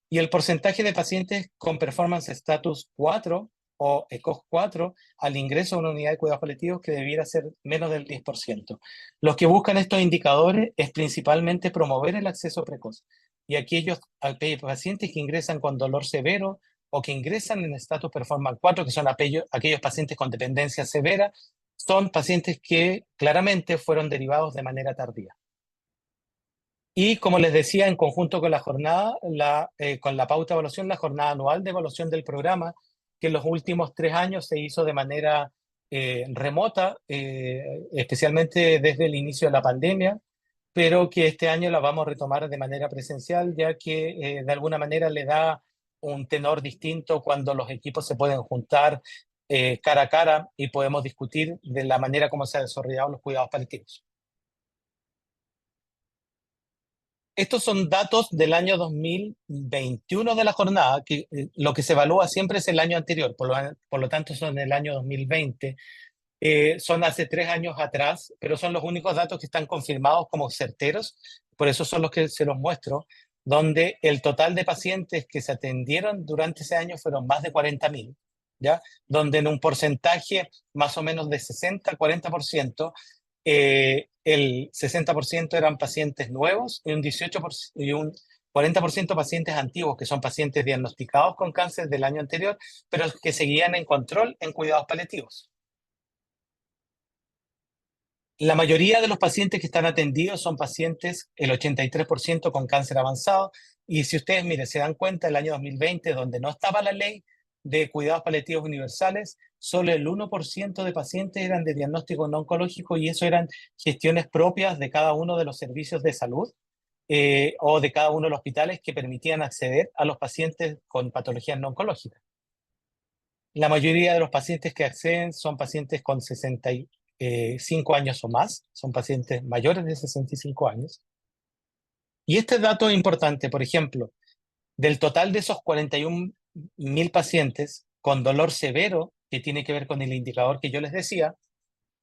y el porcentaje de pacientes con performance status 4 o ECOG 4 al ingreso a una unidad de cuidados paliativos que debiera ser menos del 10%. Los que buscan estos indicadores es principalmente promover el acceso precoz y aquellos pacientes que ingresan con dolor severo o que ingresan en status performance 4, que son aquellos pacientes con dependencia severa, son pacientes que claramente fueron derivados de manera tardía. Y como les decía, en conjunto con la jornada, con la pauta de evaluación, la jornada anual de evaluación del programa, que en los últimos 3 años se hizo de manera remota, especialmente desde el inicio de la pandemia, pero que este año la vamos a retomar de manera presencial, ya que de alguna manera le da un tenor distinto cuando los equipos se pueden juntar cara a cara y podemos discutir de la manera como se han desarrollado los cuidados paliativos. Estos son datos del año 2021 de la jornada, que lo que se evalúa siempre es el año anterior, por lo tanto son del año 2020. Son hace 3 años atrás, pero son los únicos datos que están confirmados como certeros, por eso son los que se los muestro, donde el total de pacientes que se atendieron durante ese año fueron más de 40.000, ¿ya? Donde en un porcentaje más o menos de 60-40%, el 60% eran pacientes nuevos y un 18% y un 40% pacientes antiguos, que son pacientes diagnosticados con cáncer del año anterior, pero que seguían en control en cuidados paliativos. La mayoría de los pacientes que están atendidos son pacientes, el 83% con cáncer avanzado, y si ustedes, miren, se dan cuenta, el año 2020, donde no estaba la ley de cuidados paliativos universales, solo el 1% de pacientes eran de diagnóstico no oncológico, y eso eran gestiones propias de cada uno de los servicios de salud o de cada uno de los hospitales que permitían acceder a los pacientes con patologías no oncológicas. La mayoría de los pacientes que acceden son pacientes con 65 años o más, son pacientes mayores de 65 años. Y este dato es importante, por ejemplo, del total de esos 41.000 pacientes con dolor severo, que tiene que ver con el indicador que yo les decía,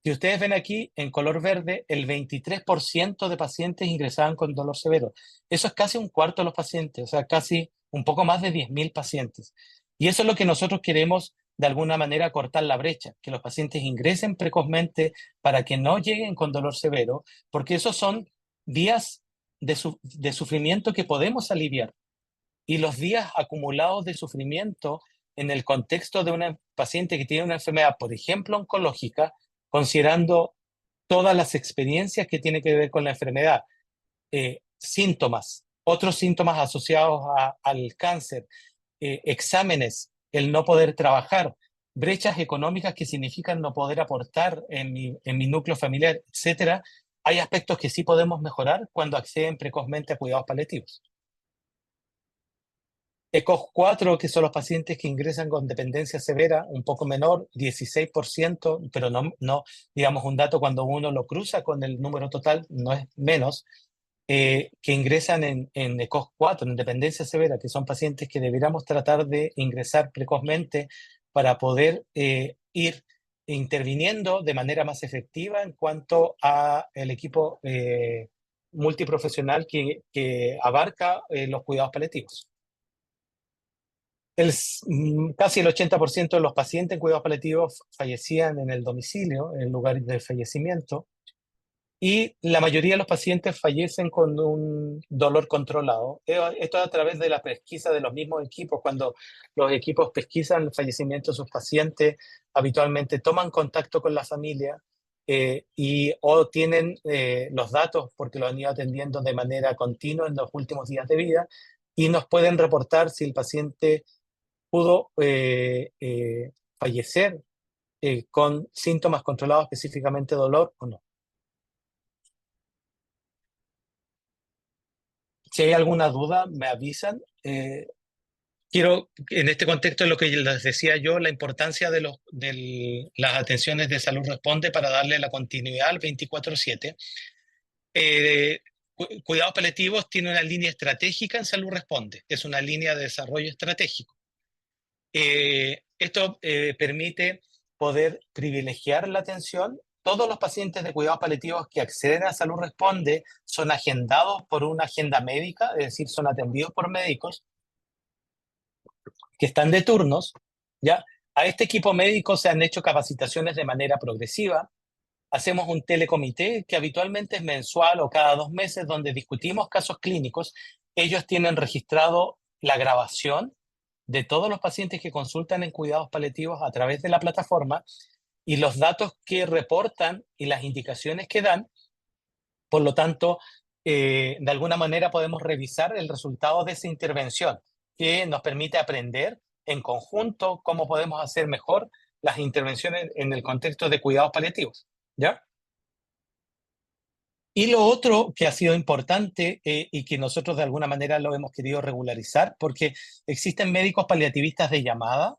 si ustedes ven aquí en color verde, el 23% de pacientes ingresaban con dolor severo. Eso es casi un cuarto de los pacientes, o sea, casi un poco más de 10.000 pacientes. Y eso es lo que nosotros queremos de alguna manera cortar la brecha, que los pacientes ingresen precozmente para que no lleguen con dolor severo, porque esos son días de sufrimiento que podemos aliviar. Y los días acumulados de sufrimiento en el contexto de una paciente que tiene una enfermedad, por ejemplo, oncológica, considerando todas las experiencias que tiene que ver con la enfermedad, síntomas, otros síntomas asociados al cáncer, exámenes, el no poder trabajar, brechas económicas que significan no poder aportar en mi núcleo familiar, etcétera. Hay aspectos que sí podemos mejorar cuando acceden precozmente a cuidados paliativos. ECOG 4, que son los pacientes que ingresan con dependencia severa, un poco menor, 16%, pero no, digamos, un dato cuando uno lo cruza con el número total, no es menos, que ingresan en ECOG 4, en dependencia severa, que son pacientes que deberíamos tratar de ingresar precozmente para poder ir interviniendo de manera más efectiva en cuanto a el equipo multiprofesional que abarca los cuidados paliativos. Casi el 80% de los pacientes en cuidados paliativos fallecían en el domicilio, en el lugar de fallecimiento, y la mayoría de los pacientes fallecen con un dolor controlado. Esto a través de la pesquisa de los mismos equipos. Cuando los equipos pesquisan el fallecimiento de sus pacientes, habitualmente toman contacto con la familia o tienen los datos porque lo han ido atendiendo de manera continua en los últimos días de vida, y nos pueden reportar si el paciente pudo fallecer con síntomas controlados, específicamente dolor o no. Si hay alguna duda, me avisan. Quiero, en este contexto, lo que les decía yo, la importancia de las atenciones de Salud Responde para darle la continuidad al 24/7. Cuidados paliativos tiene una línea estratégica en Salud Responde, es una línea de desarrollo estratégico. Esto permite poder privilegiar la atención. Todos los pacientes de cuidados paliativos que acceden a Salud Responde son agendados por una agenda médica, es decir, son atendidos por médicos, que están de turnos, ¿ya? A este equipo médico se han hecho capacitaciones de manera progresiva. Hacemos un telecomité que habitualmente es mensual o cada 2 meses, donde discutimos casos clínicos. Ellos tienen registrado la grabación de todos los pacientes que consultan en cuidados paliativos a través de la plataforma y los datos que reportan y las indicaciones que dan. Por lo tanto, de alguna manera podemos revisar el resultado de esa intervención, que nos permite aprender en conjunto cómo podemos hacer mejor las intervenciones en el contexto de cuidados paliativos, ¿ya? Y lo otro que ha sido importante y que nosotros de alguna manera lo hemos querido regularizar, porque existen médicos paliativistas de llamada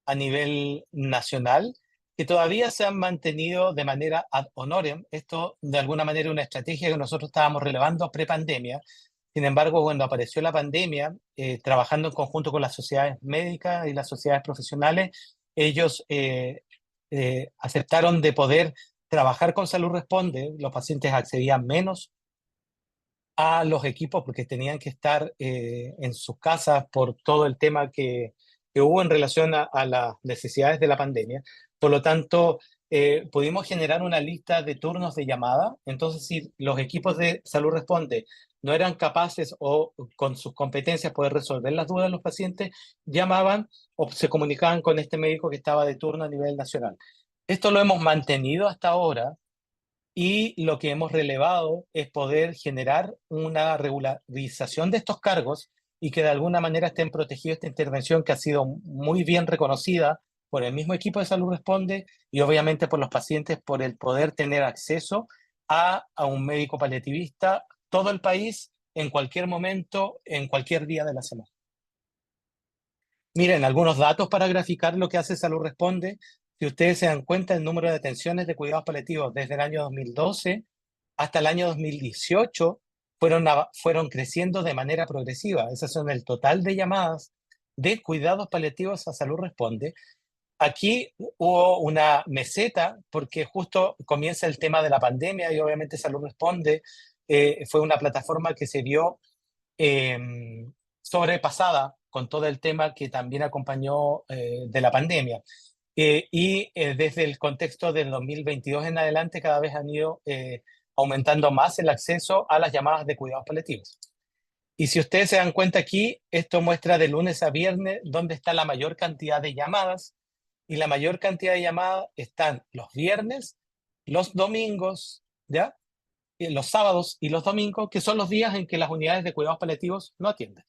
a nivel nacional que todavía se han mantenido de manera ad honorem. Esto de alguna manera es una estrategia que nosotros estábamos relevando pre-pandemia. Sin embargo, cuando apareció la pandemia, trabajando en conjunto con las sociedades médicas y las sociedades profesionales, ellos aceptaron de poder trabajar con Salud Responde. Los pacientes accedían menos a los equipos porque tenían que estar en sus casas por todo el tema que hubo en relación a las necesidades de la pandemia. Por lo tanto, pudimos generar una lista de turnos de llamada. Entonces, si los equipos de Salud Responde no eran capaces o con sus competencias poder resolver las dudas de los pacientes, llamaban o se comunicaban con este médico que estaba de turno a nivel nacional. Esto lo hemos mantenido hasta ahora y lo que hemos relevado es poder generar una regularización de estos cargos y que de alguna manera estén protegidos esta intervención que ha sido muy bien reconocida por el mismo equipo de Salud Responde y obviamente por los pacientes por el poder tener acceso a un médico paliativista todo el país en cualquier momento, en cualquier día de la semana. Miren, algunos datos para graficar lo que hace Salud Responde. Si ustedes se dan cuenta, el número de atenciones de cuidados paliativos desde el año 2012 hasta el año 2018 fueron creciendo de manera progresiva. Esas son el total de llamadas de cuidados paliativos a Salud Responde. Aquí hubo una meseta porque justo comienza el tema de la pandemia y obviamente Salud Responde fue una plataforma que se vio eh, sobrepasada con todo el tema que también acompañó de la pandemia. Desde el contexto del 2022 en adelante cada vez han ido aumentando más el acceso a las llamadas de cuidados paliativos. Y si ustedes se dan cuenta aquí, esto muestra de lunes a viernes dónde está la mayor cantidad de llamadas, y la mayor cantidad de llamadas están los viernes, los domingos, ¿ya? Los sábados y los domingos, que son los días en que las unidades de cuidados paliativos no atienden.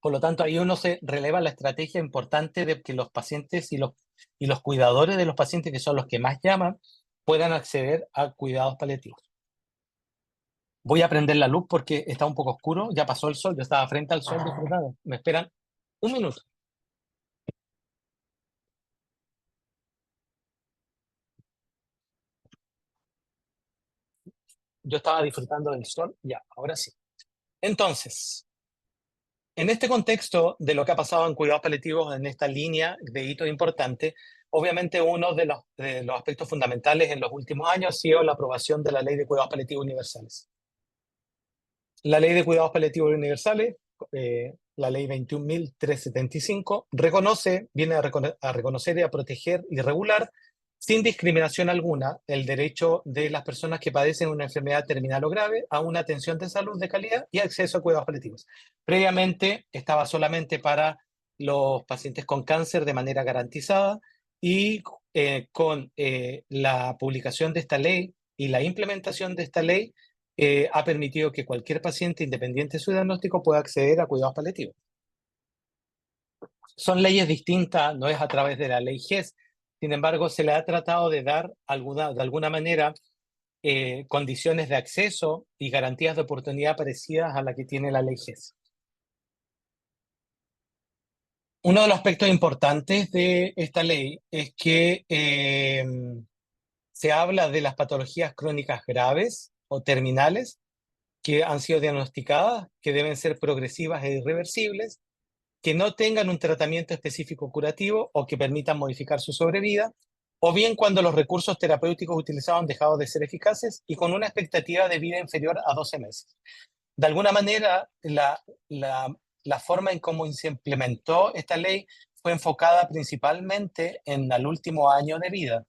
Por lo tanto, ahí uno se releva la estrategia importante de que los pacientes y los cuidadores de los pacientes, que son los que más llaman, puedan acceder a cuidados paliativos. Voy a prender la luz porque está un poco oscuro, ya pasó el sol, yo estaba frente al sol disfrutando. Me esperan un minuto. Yo estaba disfrutando del sol, ya, ahora sí. Entonces, en este contexto de lo que ha pasado en cuidados paliativos, en esta línea de hitos importantes, obviamente uno de los aspectos fundamentales en los últimos años ha sido la aprobación de la Ley de Cuidados Paliativos Universales. La Ley de Cuidados Paliativos Universales, la Ley 21.375, viene a reconocer y a proteger y regular sin discriminación alguna el derecho de las personas que padecen una enfermedad terminal o grave a una atención de salud de calidad y acceso a cuidados paliativos. Previamente estaba solamente para los pacientes con cáncer de manera garantizada y con la publicación de esta ley y la implementación de esta ley ha permitido que cualquier paciente, independiente de su diagnóstico, pueda acceder a cuidados paliativos. Son leyes distintas, no es a través de la ley GES. Sin embargo, se le ha tratado de dar de alguna manera condiciones de acceso y garantías de oportunidad parecidas a la que tiene la ley GES. Uno de los aspectos importantes de esta ley es que se habla de las patologías crónicas graves o terminales que han sido diagnosticadas, que deben ser progresivas e irreversibles, que no tengan un tratamiento específico curativo o que permitan modificar su sobrevida, o bien cuando los recursos terapéuticos utilizados han dejado de ser eficaces y con una expectativa de vida inferior a 12 meses. De alguna manera, la forma en cómo se implementó esta ley fue enfocada principalmente en el último año de vida.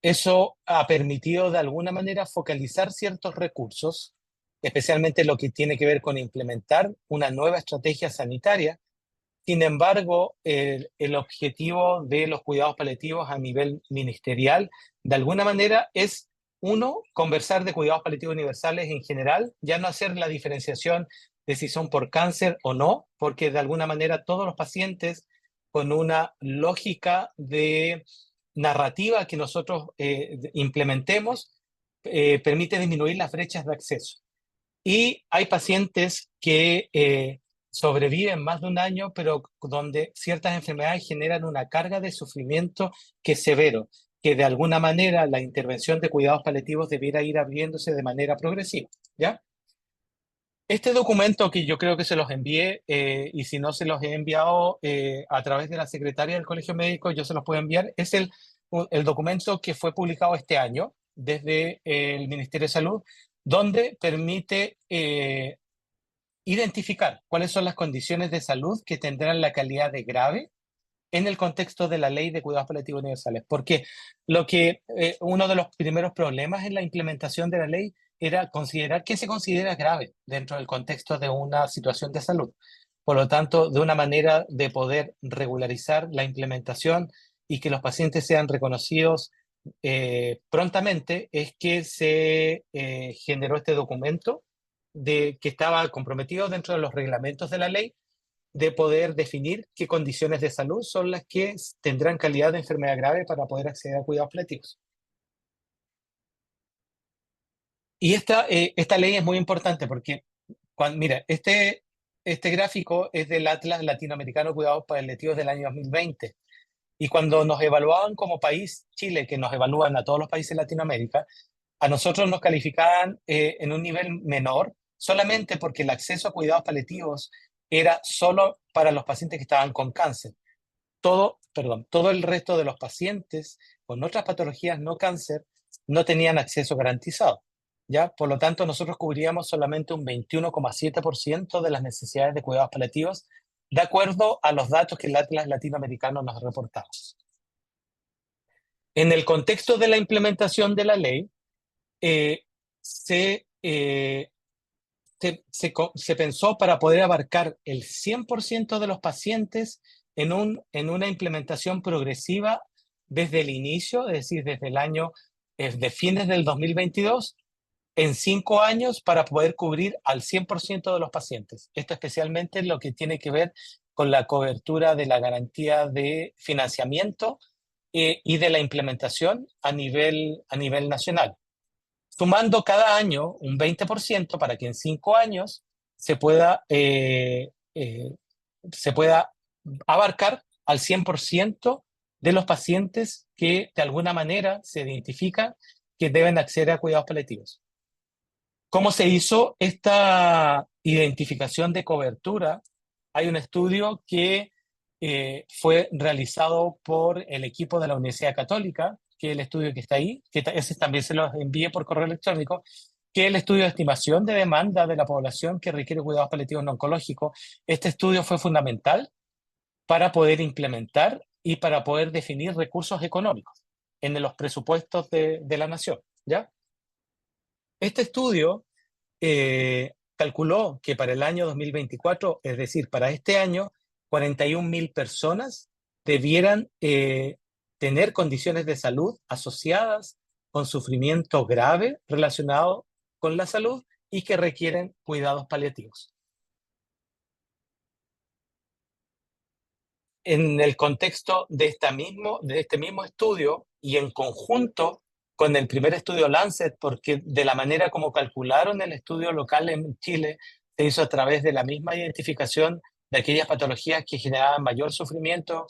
Eso ha permitido de alguna manera focalizar ciertos recursos, especialmente lo que tiene que ver con implementar una nueva estrategia sanitaria. Sin embargo, el objetivo de los cuidados paliativos a nivel ministerial, de alguna manera, es, uno, conversar de cuidados paliativos universales en general, ya no hacer la diferenciación de si son por cáncer o no, porque de alguna manera todos los pacientes con una lógica de narrativa que nosotros implementemos permite disminuir las brechas de acceso. Y hay pacientes que sobreviven más de un año, pero donde ciertas enfermedades generan una carga de sufrimiento que es severo, que de alguna manera la intervención de cuidados paliativos debiera ir abriéndose de manera progresiva, ¿ya? Este documento que yo creo que se los envié, y si no se los he enviado a través de la secretaria del Colegio Médico, yo se los puedo enviar, es el documento que fue publicado este año desde el Ministerio de Salud, donde permite identificar cuáles son las condiciones de salud que tendrán la calidad de grave en el contexto de la Ley de Cuidados Paliativos Universales. Porque uno de los primeros problemas en la implementación de la ley era considerar qué se considera grave dentro del contexto de una situación de salud. Por lo tanto, de una manera de poder regularizar la implementación y que los pacientes sean reconocidos prontamente, es que se generó este documento que estaba comprometido dentro de los reglamentos de la ley, de poder definir qué condiciones de salud son las que tendrán calidad de enfermedad grave para poder acceder a cuidados paliativos. Y esta ley es muy importante porque, mira, este gráfico es del Atlas Latinoamericano de Cuidados Paliativos del año 2020. Y cuando nos evaluaban como país, Chile, que nos evalúan a todos los países de Latinoamérica, a nosotros nos calificaban en un nivel menor, solamente porque el acceso a cuidados paliativos era solo para los pacientes que estaban con cáncer. Todo el resto de los pacientes con otras patologías no cáncer no tenían acceso garantizado, ¿ya? Por lo tanto, nosotros cubríamos solamente un 21,7% de las necesidades de cuidados paliativos, de acuerdo a los datos que el Atlas Latinoamericano nos reportaba. En el contexto de la implementación de la ley, se pensó para poder abarcar el 100% de los pacientes en una implementación progresiva desde el inicio, es decir, desde el año de fines del 2022, en 5 años para poder cubrir al 100% de los pacientes. Esto especialmente lo que tiene que ver con la cobertura de la garantía de financiamiento y de la implementación a nivel nacional, sumando cada año un 20% para que en 5 años se pueda abarcar al 100% de los pacientes que de alguna manera se identifica que deben acceder a cuidados paliativos. ¿Cómo se hizo esta identificación de cobertura? Hay un estudio que fue realizado por el equipo de la Universidad Católica, que es el estudio que está ahí, que ese también se los envié por correo electrónico, que es el estudio de estimación de demanda de la población que requiere cuidados paliativos no oncológicos. Este estudio fue fundamental para poder implementar y para poder definir recursos económicos en los presupuestos de la nación, ¿ya? Este estudio calculó que para el año 2024, es decir, para este año, 41.000 personas debieran tener condiciones de salud asociadas con sufrimiento grave relacionado con la salud y que requieren cuidados paliativos. En el contexto de este mismo estudio y en conjunto con el primer estudio Lancet, porque de la manera como calcularon el estudio local en Chile, se hizo a través de la misma identificación de aquellas patologías que generaban mayor sufrimiento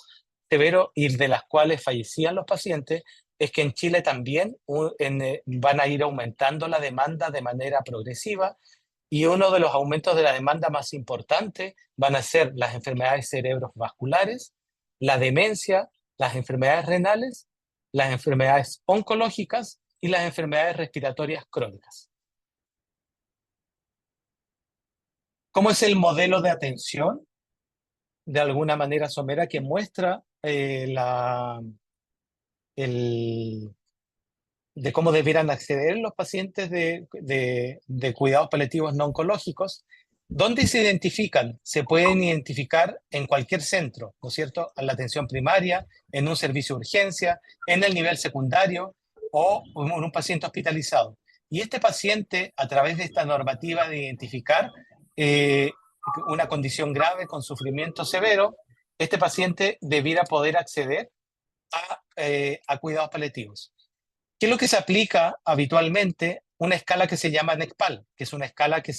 severo y de las cuales fallecían los pacientes, es que en Chile también van a ir aumentando la demanda de manera progresiva, y uno de los aumentos de la demanda más importantes van a ser las enfermedades cerebrovasculares, la demencia, las enfermedades renales, las enfermedades oncológicas y las enfermedades respiratorias crónicas. ¿Cómo es el modelo de atención? De alguna manera somera que muestra el, de cómo debieran acceder los pacientes de cuidados paliativos no oncológicos. ¿Dónde se identifican? Se pueden identificar en cualquier centro, ¿no es cierto? En la atención primaria, en un servicio de urgencia, en el nivel secundario o en un paciente hospitalizado. Y este paciente, a través de esta normativa de identificar eh, una condición grave con sufrimiento severo, este paciente debiera poder acceder a cuidados paliativos. ¿Qué es lo que se aplica habitualmente? Una escala que se llama NECPAL, que es una escala que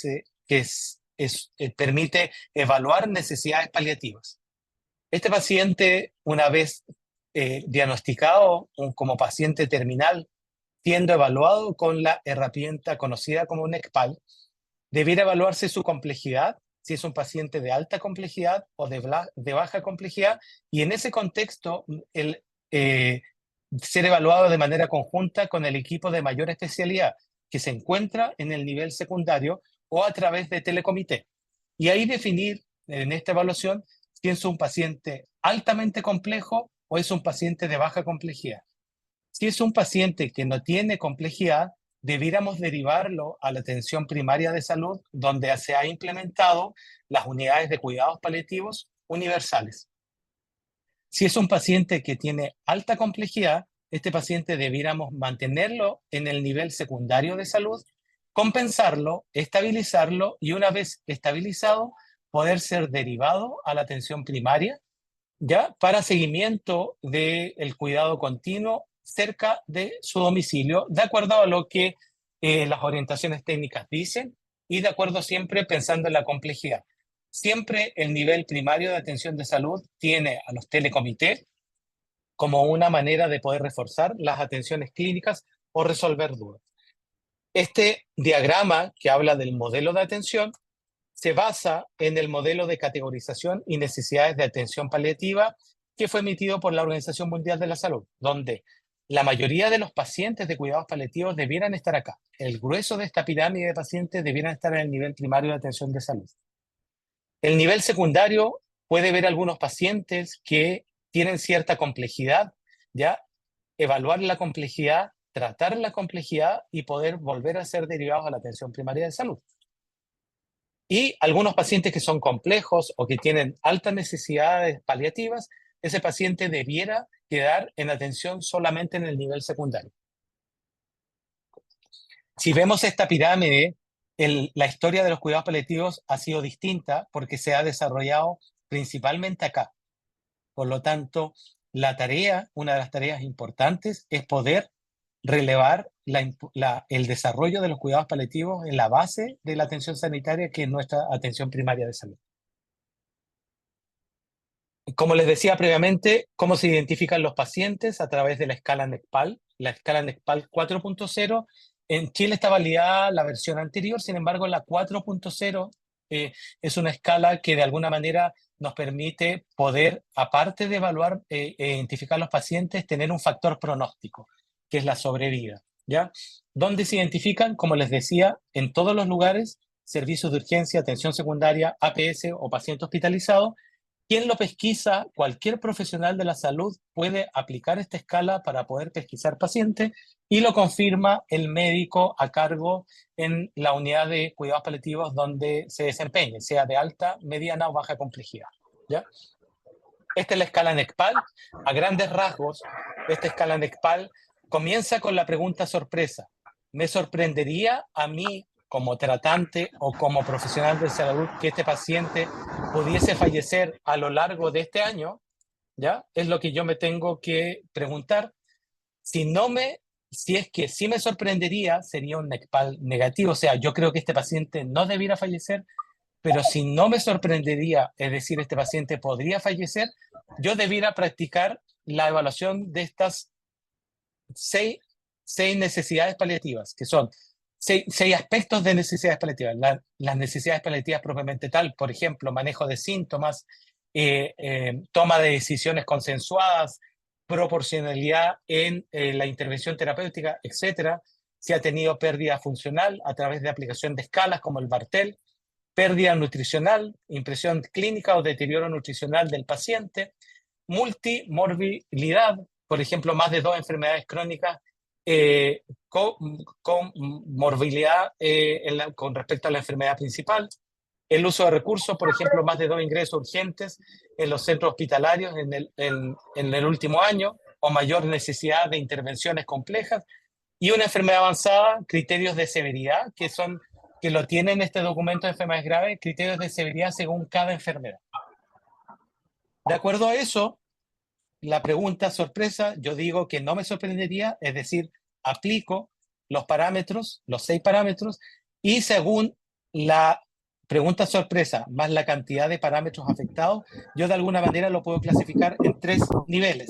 permite evaluar necesidades paliativas. Este paciente, una vez diagnosticado como paciente terminal, siendo evaluado con la herramienta conocida como NECPAL, debiera evaluarse su complejidad, si es un paciente de alta complejidad o de baja complejidad, y en ese contexto, eh, ser evaluado de manera conjunta con el equipo de mayor especialidad que se encuentra en el nivel secundario o a través de telecomité. Y ahí definir en esta evaluación si es un paciente altamente complejo o es un paciente de baja complejidad. Si es un paciente que no tiene complejidad, debiéramos derivarlo a la atención primaria de salud, donde se ha implementado las unidades de cuidados paliativos universales. Si es un paciente que tiene alta complejidad, este paciente debiéramos mantenerlo en el nivel secundario de salud, compensarlo, estabilizarlo y una vez estabilizado, poder ser derivado a la atención primaria, ¿ya? Para seguimiento del cuidado continuo cerca de su domicilio, de acuerdo a lo que las orientaciones técnicas dicen y de acuerdo siempre pensando en la complejidad. Siempre el nivel primario de atención de salud tiene a los telecomités como una manera de poder reforzar las atenciones clínicas o resolver dudas. Este diagrama que habla del modelo de atención se basa en el modelo de categorización y necesidades de atención paliativa que fue emitido por la Organización Mundial de la Salud, donde la mayoría de los pacientes de cuidados paliativos debieran estar acá. El grueso de esta pirámide de pacientes debieran estar en el nivel primario de atención de salud. El nivel secundario puede ver algunos pacientes que tienen cierta complejidad, ya evaluar la complejidad, tratar la complejidad y poder volver a ser derivados a la atención primaria de salud. Y algunos pacientes que son complejos o que tienen altas necesidades paliativas, ese paciente debiera quedar en atención solamente en el nivel secundario. Si vemos esta pirámide, la historia de los cuidados paliativos ha sido distinta porque se ha desarrollado principalmente acá. Por lo tanto, una de las tareas importantes es poder relevar el desarrollo de los cuidados paliativos en la base de la atención sanitaria, que es nuestra atención primaria de salud. Como les decía previamente, ¿cómo se identifican los pacientes? A través de la escala NECPAL. La escala NECPAL 4.0, en Chile está validada la versión anterior, sin embargo la 4.0 es una escala que de alguna manera nos permite poder, aparte de evaluar e identificar los pacientes, tener un factor pronóstico, que es la sobrevida, ¿ya? ¿Dónde se identifican? Como les decía, en todos los lugares, servicios de urgencia, atención secundaria, APS o paciente hospitalizado. ¿Quién lo pesquisa? Cualquier profesional de la salud puede aplicar esta escala para poder pesquisar pacientes y lo confirma el médico a cargo en la unidad de cuidados paliativos donde se desempeñe, sea de alta, mediana o baja complejidad, ¿ya? Esta es la escala NECPAL. A grandes rasgos, esta escala NECPAL comienza con la pregunta sorpresa. ¿Me sorprendería a mí como tratante o como profesional de salud que este paciente pudiese fallecer a lo largo de este año? ¿Ya? Es lo que yo me tengo que preguntar. Si es que sí me sorprendería, sería un NECPAL negativo. O sea, yo creo que este paciente no debiera fallecer, pero si no me sorprendería, es decir, este paciente podría fallecer, yo debiera practicar la evaluación de estas seis necesidades paliativas, que son seis aspectos de necesidades paliativas. Las necesidades paliativas propiamente tal, por ejemplo, manejo de síntomas, toma de decisiones consensuadas, proporcionalidad en la intervención terapéutica, etcétera. Si ha tenido pérdida funcional a través de aplicación de escalas como el Bartel, pérdida nutricional, impresión clínica o deterioro nutricional del paciente, multimorbilidad, por ejemplo, más de 2 enfermedades crónicas, con morbilidad con respecto a la enfermedad principal, el uso de recursos, por ejemplo, más de 2 ingresos urgentes en los centros hospitalarios en el último año, o mayor necesidad de intervenciones complejas, y una enfermedad avanzada, criterios de severidad, que lo tienen este documento de enfermedades graves, criterios de severidad según cada enfermedad. De acuerdo a eso, la pregunta sorpresa, yo digo que no me sorprendería, es decir, aplico los parámetros, los 6 parámetros, y según la pregunta sorpresa más la cantidad de parámetros afectados, yo de alguna manera lo puedo clasificar en 3 niveles.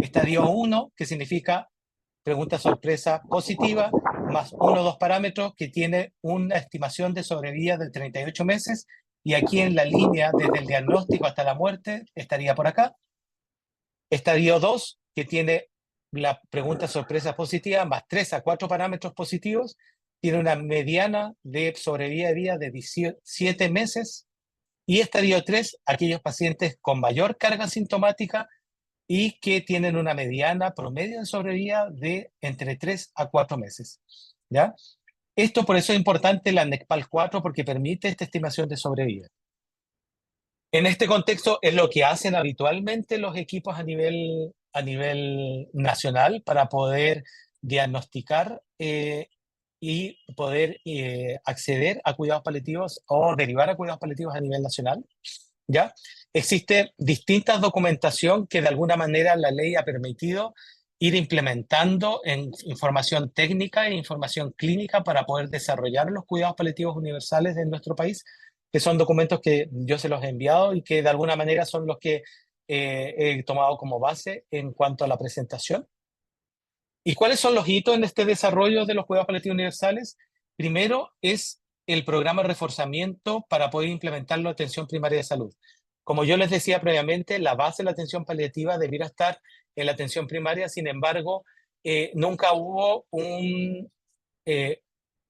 Estadio 1, que significa pregunta sorpresa positiva, más 1 o 2 parámetros que tiene una estimación de sobrevida de 38 meses, y aquí en la línea desde el diagnóstico hasta la muerte estaría por acá. Estadio 2, que tiene la pregunta sorpresa positiva, más 3 a 4 parámetros positivos, tiene una mediana de sobrevida de vida de 17 meses. Y estadio 3, aquellos pacientes con mayor carga sintomática y que tienen una mediana promedio de sobrevida de entre 3 a 4 meses. ¿Ya? Esto por eso es importante la NECPAL 4, porque permite esta estimación de sobrevida. En este contexto es lo que hacen habitualmente los equipos a nivel nacional para poder diagnosticar y poder acceder a cuidados paliativos o derivar a cuidados paliativos a nivel nacional. ¿Ya? Existe distintas documentación que de alguna manera la ley ha permitido ir implementando en información técnica e información clínica para poder desarrollar los cuidados paliativos universales en nuestro país, que son documentos que yo se los he enviado y que de alguna manera son los que he tomado como base en cuanto a la presentación. ¿Y cuáles son los hitos en este desarrollo de los cuidados paliativos universales? Primero es el programa de reforzamiento para poder implementar la atención primaria de salud. Como yo les decía previamente, la base de la atención paliativa debiera estar en la atención primaria, sin embargo, nunca hubo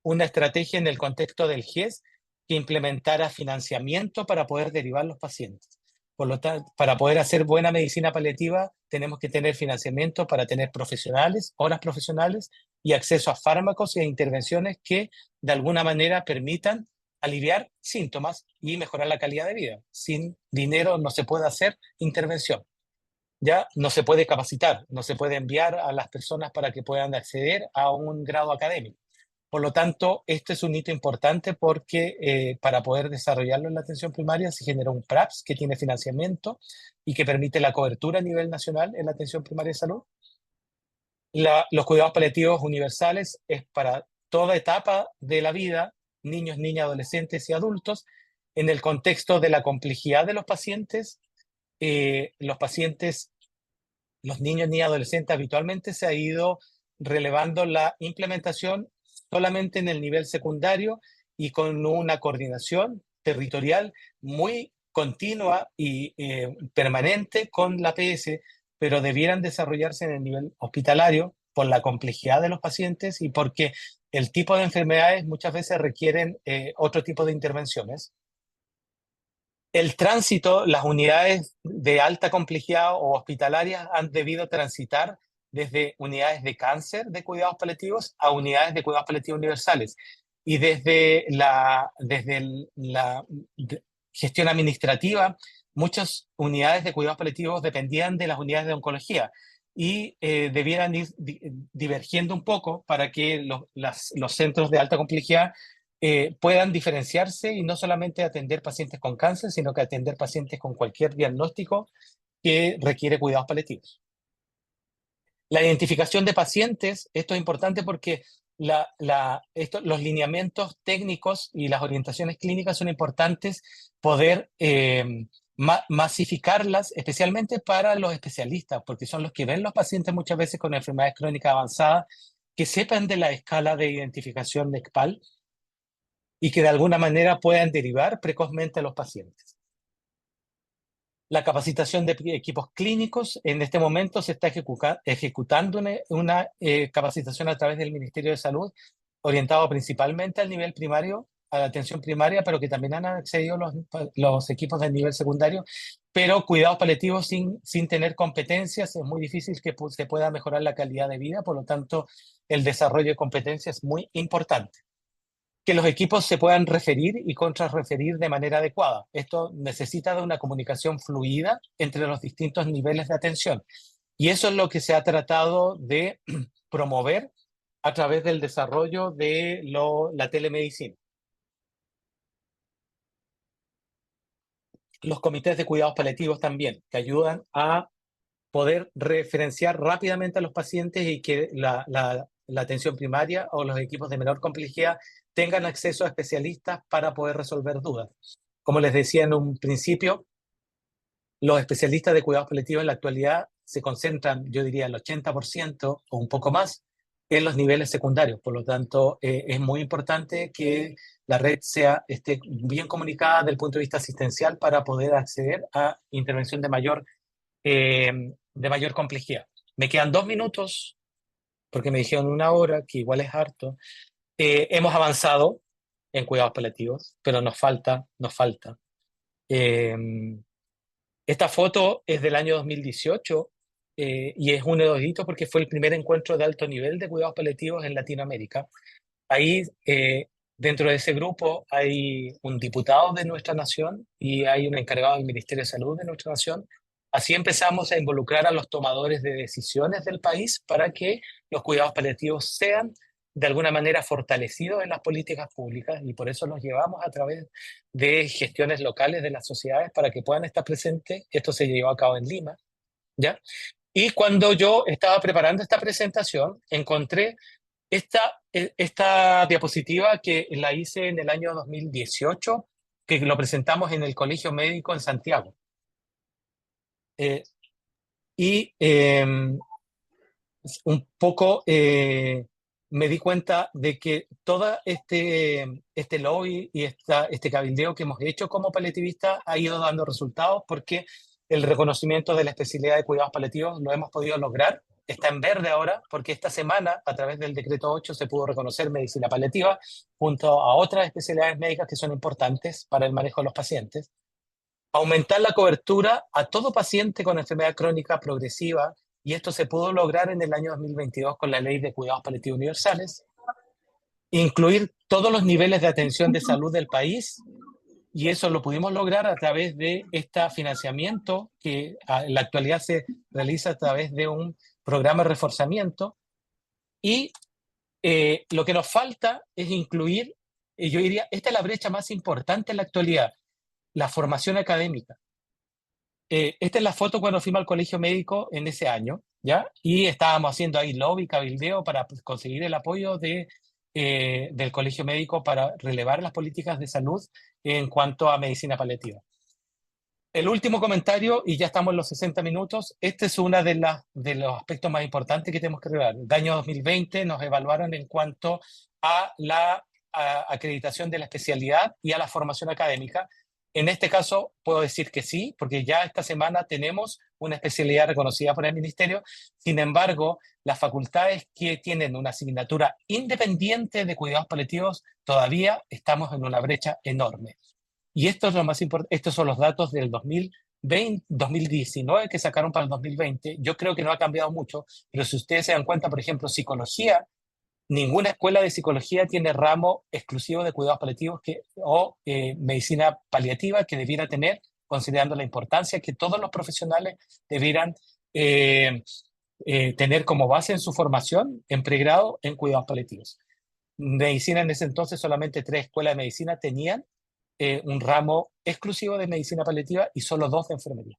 una estrategia en el contexto del GES que implementara financiamiento para poder derivar los pacientes. Por lo tanto, para poder hacer buena medicina paliativa, tenemos que tener financiamiento para tener profesionales, horas profesionales y acceso a fármacos e intervenciones que de alguna manera permitan aliviar síntomas y mejorar la calidad de vida. Sin dinero no se puede hacer intervención. Ya no se puede capacitar, no se puede enviar a las personas para que puedan acceder a un grado académico. Por lo tanto, este es un hito importante porque para poder desarrollarlo en la atención primaria se generó un PRAPS que tiene financiamiento y que permite la cobertura a nivel nacional en la atención primaria de salud. Los cuidados paliativos universales es para toda etapa de la vida, niños, niñas, adolescentes y adultos, en el contexto de la complejidad de los pacientes. Los niños, niñas, adolescentes habitualmente se ha ido relevando la implementación solamente en el nivel secundario y con una coordinación territorial muy continua y permanente con la PS, pero debieran desarrollarse en el nivel hospitalario por la complejidad de los pacientes y porque el tipo de enfermedades muchas veces requieren otro tipo de intervenciones. El tránsito, las unidades de alta complejidad o hospitalarias han debido transitar desde unidades de cáncer de cuidados paliativos a unidades de cuidados paliativos universales. Y desde la gestión administrativa, muchas unidades de cuidados paliativos dependían de las unidades de oncología y debieran ir divergiendo un poco para que los centros de alta complejidad puedan diferenciarse y no solamente atender pacientes con cáncer, sino que atender pacientes con cualquier diagnóstico que requiere cuidados paliativos. La identificación de pacientes, esto es importante porque los lineamientos técnicos y las orientaciones clínicas son importantes poder masificarlas, especialmente para los especialistas, porque son los que ven los pacientes muchas veces con enfermedades crónicas avanzadas, que sepan de la escala de identificación de NECPAL y que de alguna manera puedan derivar precozmente a los pacientes. La capacitación de equipos clínicos, en este momento se está ejecutando una capacitación a través del Ministerio de Salud, orientado principalmente al nivel primario, a la atención primaria, pero que también han accedido los equipos de nivel secundario, pero cuidados paliativos sin tener competencias es muy difícil que se pueda mejorar la calidad de vida, por lo tanto el desarrollo de competencias es muy importante. Que los equipos se puedan referir y contrarreferir de manera adecuada. Esto necesita de una comunicación fluida entre los distintos niveles de atención. Y eso es lo que se ha tratado de promover a través del desarrollo de la telemedicina. Los comités de cuidados paliativos también, que ayudan a poder referenciar rápidamente a los pacientes y que la atención primaria o los equipos de menor complejidad tengan acceso a especialistas para poder resolver dudas. Como les decía en un principio, los especialistas de cuidados paliativos en la actualidad se concentran, yo diría, el 80% o un poco más en los niveles secundarios. Por lo tanto, es muy importante que la red esté bien comunicada desde el punto de vista asistencial para poder acceder a intervención de mayor complejidad. Me quedan 2 minutos, porque me dijeron 1 hora, que igual es harto. Hemos avanzado en cuidados paliativos, pero nos falta. Esta foto es del año 2018 y es un hito porque fue el primer encuentro de alto nivel de cuidados paliativos en Latinoamérica. Ahí, dentro de ese grupo, hay un diputado de nuestra nación y hay un encargado del Ministerio de Salud de nuestra nación. Así empezamos a involucrar a los tomadores de decisiones del país para que los cuidados paliativos sean de alguna manera fortalecidos en las políticas públicas, y por eso los llevamos a través de gestiones locales de las sociedades para que puedan estar presentes. Esto se llevó a cabo en Lima, ¿ya? Y cuando yo estaba preparando esta presentación, encontré esta diapositiva que la hice en el año 2018, que lo presentamos en el Colegio Médico en Santiago. Un poco me di cuenta de que todo este lobby y este cabildeo que hemos hecho como paliativistas ha ido dando resultados, porque el reconocimiento de la especialidad de cuidados paliativos lo hemos podido lograr. Está en verde ahora, porque esta semana, a través del decreto 8, se pudo reconocer medicina paliativa junto a otras especialidades médicas que son importantes para el manejo de los pacientes. Aumentar la cobertura a todo paciente con enfermedad crónica progresiva, y esto se pudo lograr en el año 2022 con la Ley de Cuidados Paliativos Universales. Incluir todos los niveles de atención de salud del país, y eso lo pudimos lograr a través de este financiamiento que en la actualidad se realiza a través de un programa de reforzamiento. Y lo que nos falta es incluir, yo diría, esta es la brecha más importante en la actualidad, la formación académica. Esta es la foto cuando fuimos al colegio médico en ese año, ¿ya? Y estábamos haciendo ahí lobby, cabildeo para conseguir el apoyo del colegio médico para relevar las políticas de salud en cuanto a medicina paliativa. El último comentario, y ya estamos en los 60 minutos, este es uno de los aspectos más importantes que tenemos que relevar. El año 2020 nos evaluaron en cuanto a la acreditación de la especialidad y a la formación académica. En este caso puedo decir que sí, porque ya esta semana tenemos una especialidad reconocida por el Ministerio. Sin embargo, las facultades que tienen una asignatura independiente de cuidados paliativos, todavía estamos en una brecha enorme. Y esto es lo más importante. Estos son los datos del 2019 que sacaron para el 2020. Yo creo que no ha cambiado mucho, pero si ustedes se dan cuenta, por ejemplo, psicología, ninguna escuela de psicología tiene ramo exclusivo de cuidados paliativos o medicina paliativa, que debiera tener, considerando la importancia que todos los profesionales debieran tener como base en su formación en pregrado en cuidados paliativos. Medicina, en ese entonces solamente 3 escuelas de medicina tenían un ramo exclusivo de medicina paliativa y solo 2 de enfermería.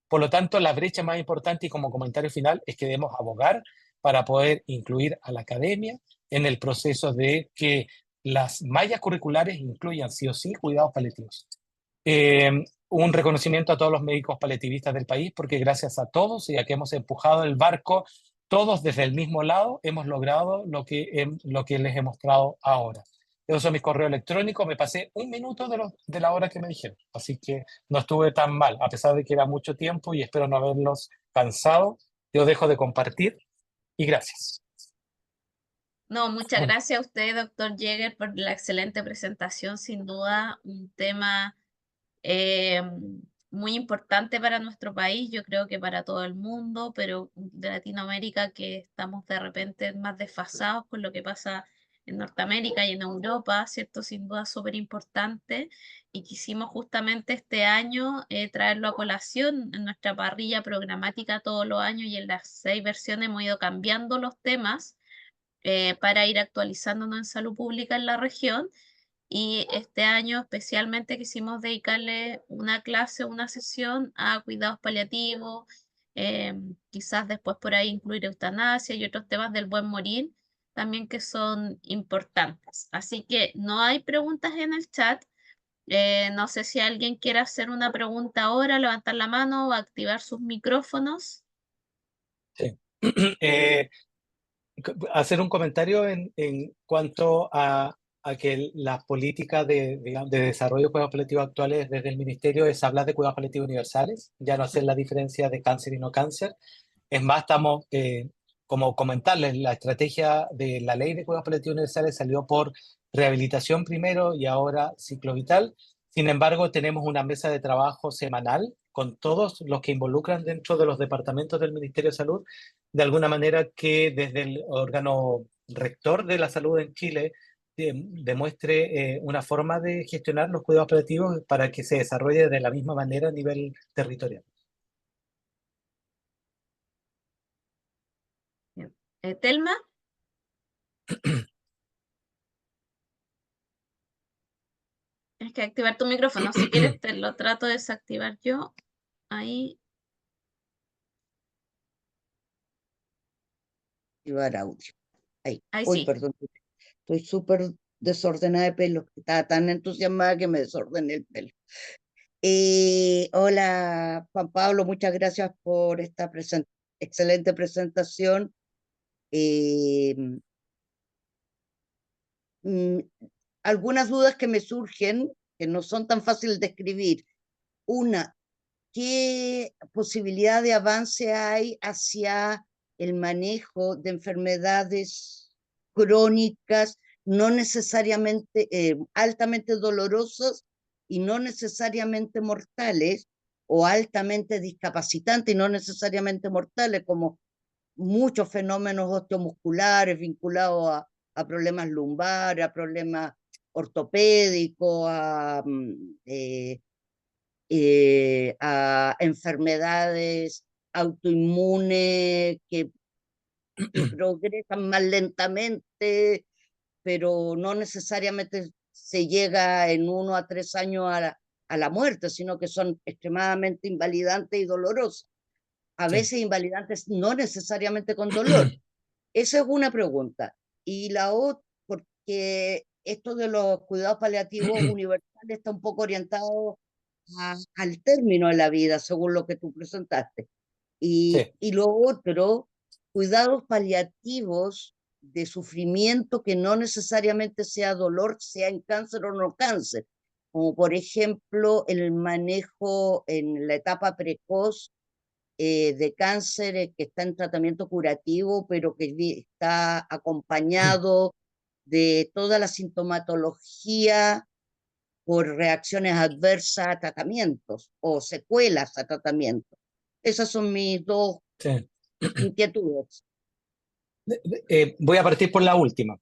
Por lo tanto, la brecha más importante, y como comentario final, es que debemos abogar para poder incluir a la academia en el proceso de que las mallas curriculares incluyan sí o sí cuidados paliativos. Un reconocimiento a todos los médicos paliativistas del país, porque gracias a todos y a que hemos empujado el barco todos desde el mismo lado, hemos logrado lo que les he mostrado ahora. Esos son mis correos electrónicos. Me pasé 1 minuto de la hora que me dijeron, así que no estuve tan mal, a pesar de que era mucho tiempo, y espero no haberlos cansado. Yo dejo de compartir y gracias. No, muchas gracias a usted, doctor Jäger, por la excelente presentación. Sin duda, un tema eh, muy importante para nuestro país, yo creo que para todo el mundo, pero de Latinoamérica que estamos de repente más desfasados con lo que pasa en Norteamérica y en Europa, ¿cierto? Sin duda súper importante. Y quisimos justamente este año traerlo a colación en nuestra parrilla programática todos los años y en las 6 versiones hemos ido cambiando los temas para ir actualizándonos en salud pública en la región. Y este año especialmente quisimos dedicarle una clase, una sesión a cuidados paliativos, quizás después por ahí incluir eutanasia y otros temas del buen morir también que son importantes. Así que no hay preguntas en el chat. No sé si alguien quiere hacer una pregunta ahora, levantar la mano o activar sus micrófonos. Sí. Eh, Hacer un comentario en cuanto a que las políticas de, digamos, de desarrollo de cuidados paliativos actuales desde el Ministerio es hablar de cuidados paliativos universales, ya no hacer la diferencia de cáncer y no cáncer. Es más, estamos, como comentarles, la estrategia de la ley de cuidados paliativos universales salió por rehabilitación primero y ahora ciclo vital. Sin embargo, tenemos una mesa de trabajo semanal con todos los que involucran dentro de los departamentos del Ministerio de Salud, de alguna manera que desde el órgano rector de la salud en Chile demuestre una forma de gestionar los cuidados paliativos para que se desarrolle de la misma manera a nivel territorial. Bien. Telma, tienes que activar tu micrófono. Si quieres, te lo trato de desactivar yo. Ahí, Activar audio. Ahí. ahí Uy, sí. perdón. Estoy súper desordenada de pelo. Estaba tan entusiasmada que me desordené el pelo. Hola, Juan Pablo, muchas gracias por esta excelente presentación. Eh, mm, Algunas dudas que me surgen, que no son tan fáciles de escribir. Una, ¿qué posibilidad de avance hay hacia el manejo de enfermedades crónicas, no necesariamente altamente dolorosas y no necesariamente mortales, o altamente discapacitantes y no necesariamente mortales, como muchos fenómenos osteomusculares vinculados a problemas lumbares, a problemas ortopédicos, a enfermedades autoinmunes que progresan más lentamente, pero no necesariamente se llega en 1 a 3 años a la muerte, sino que son extremadamente invalidantes y dolorosas. A Sí. veces invalidantes no necesariamente con dolor. Esa es una pregunta. Y la otra, porque esto de los cuidados paliativos universales está un poco orientado al término de la vida, según lo que tú presentaste. Sí. Y lo otro, cuidados paliativos de sufrimiento que no necesariamente sea dolor, sea en cáncer o no cáncer, como por ejemplo el manejo en la etapa precoz de cáncer que está en tratamiento curativo, pero que está acompañado de toda la sintomatología por reacciones adversas a tratamientos o secuelas a tratamientos. Esas son mis dos Sí. inquietudes. Voy a partir por la última,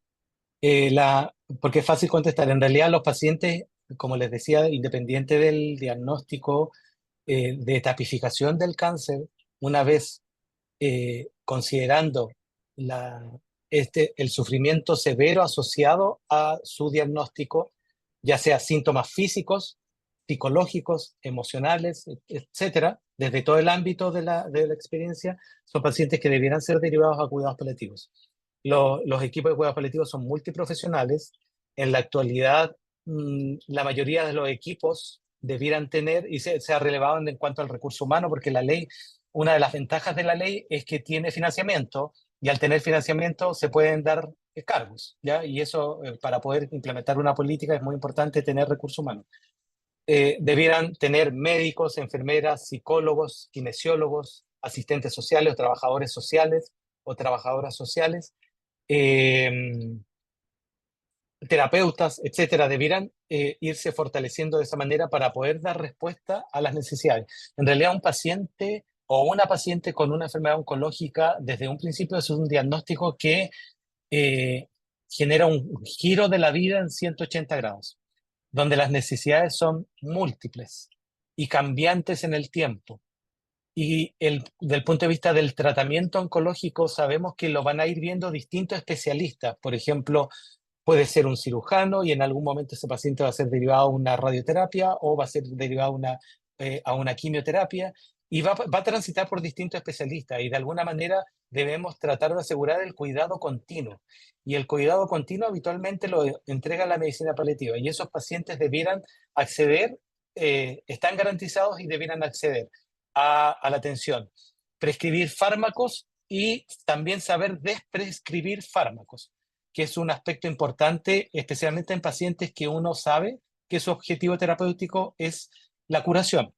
porque es fácil contestar. En realidad, los pacientes, como les decía, independiente del diagnóstico de etapificación del cáncer, una vez considerando el sufrimiento severo asociado a su diagnóstico, ya sea síntomas físicos, psicológicos, emocionales, etcétera, desde todo el ámbito de la experiencia, son pacientes que debieran ser derivados a cuidados paliativos. Los equipos de cuidados paliativos son multiprofesionales. En la actualidad, la mayoría de los equipos debieran tener, y se ha relevado en cuanto al recurso humano, porque la ley, una de las ventajas de la ley es que tiene financiamiento, y al tener financiamiento se pueden dar cargos, ¿ya? Y eso, para poder implementar una política, es muy importante tener recursos humanos. Debieran tener médicos, enfermeras, psicólogos, kinesiólogos, asistentes sociales o trabajadores sociales o trabajadoras sociales, terapeutas, etcétera, debieran irse fortaleciendo de esa manera para poder dar respuesta a las necesidades. En realidad, un paciente o una paciente con una enfermedad oncológica, desde un principio es un diagnóstico que eh, genera un giro de la vida en 180 grados, donde las necesidades son múltiples y cambiantes en el tiempo. Y del punto de vista del tratamiento oncológico, sabemos que lo van a ir viendo distintos especialistas. Por ejemplo, puede ser un cirujano y en algún momento ese paciente va a ser derivado a una radioterapia o va a ser derivado a una quimioterapia y va a transitar por distintos especialistas y de alguna manera debemos tratar de asegurar el cuidado continuo. Y el cuidado continuo habitualmente lo entrega la medicina paliativa y esos pacientes debieran acceder, están garantizados y debieran acceder a la atención, prescribir fármacos y también saber desprescribir fármacos, que es un aspecto importante, especialmente en pacientes que uno sabe que su objetivo terapéutico es la curación.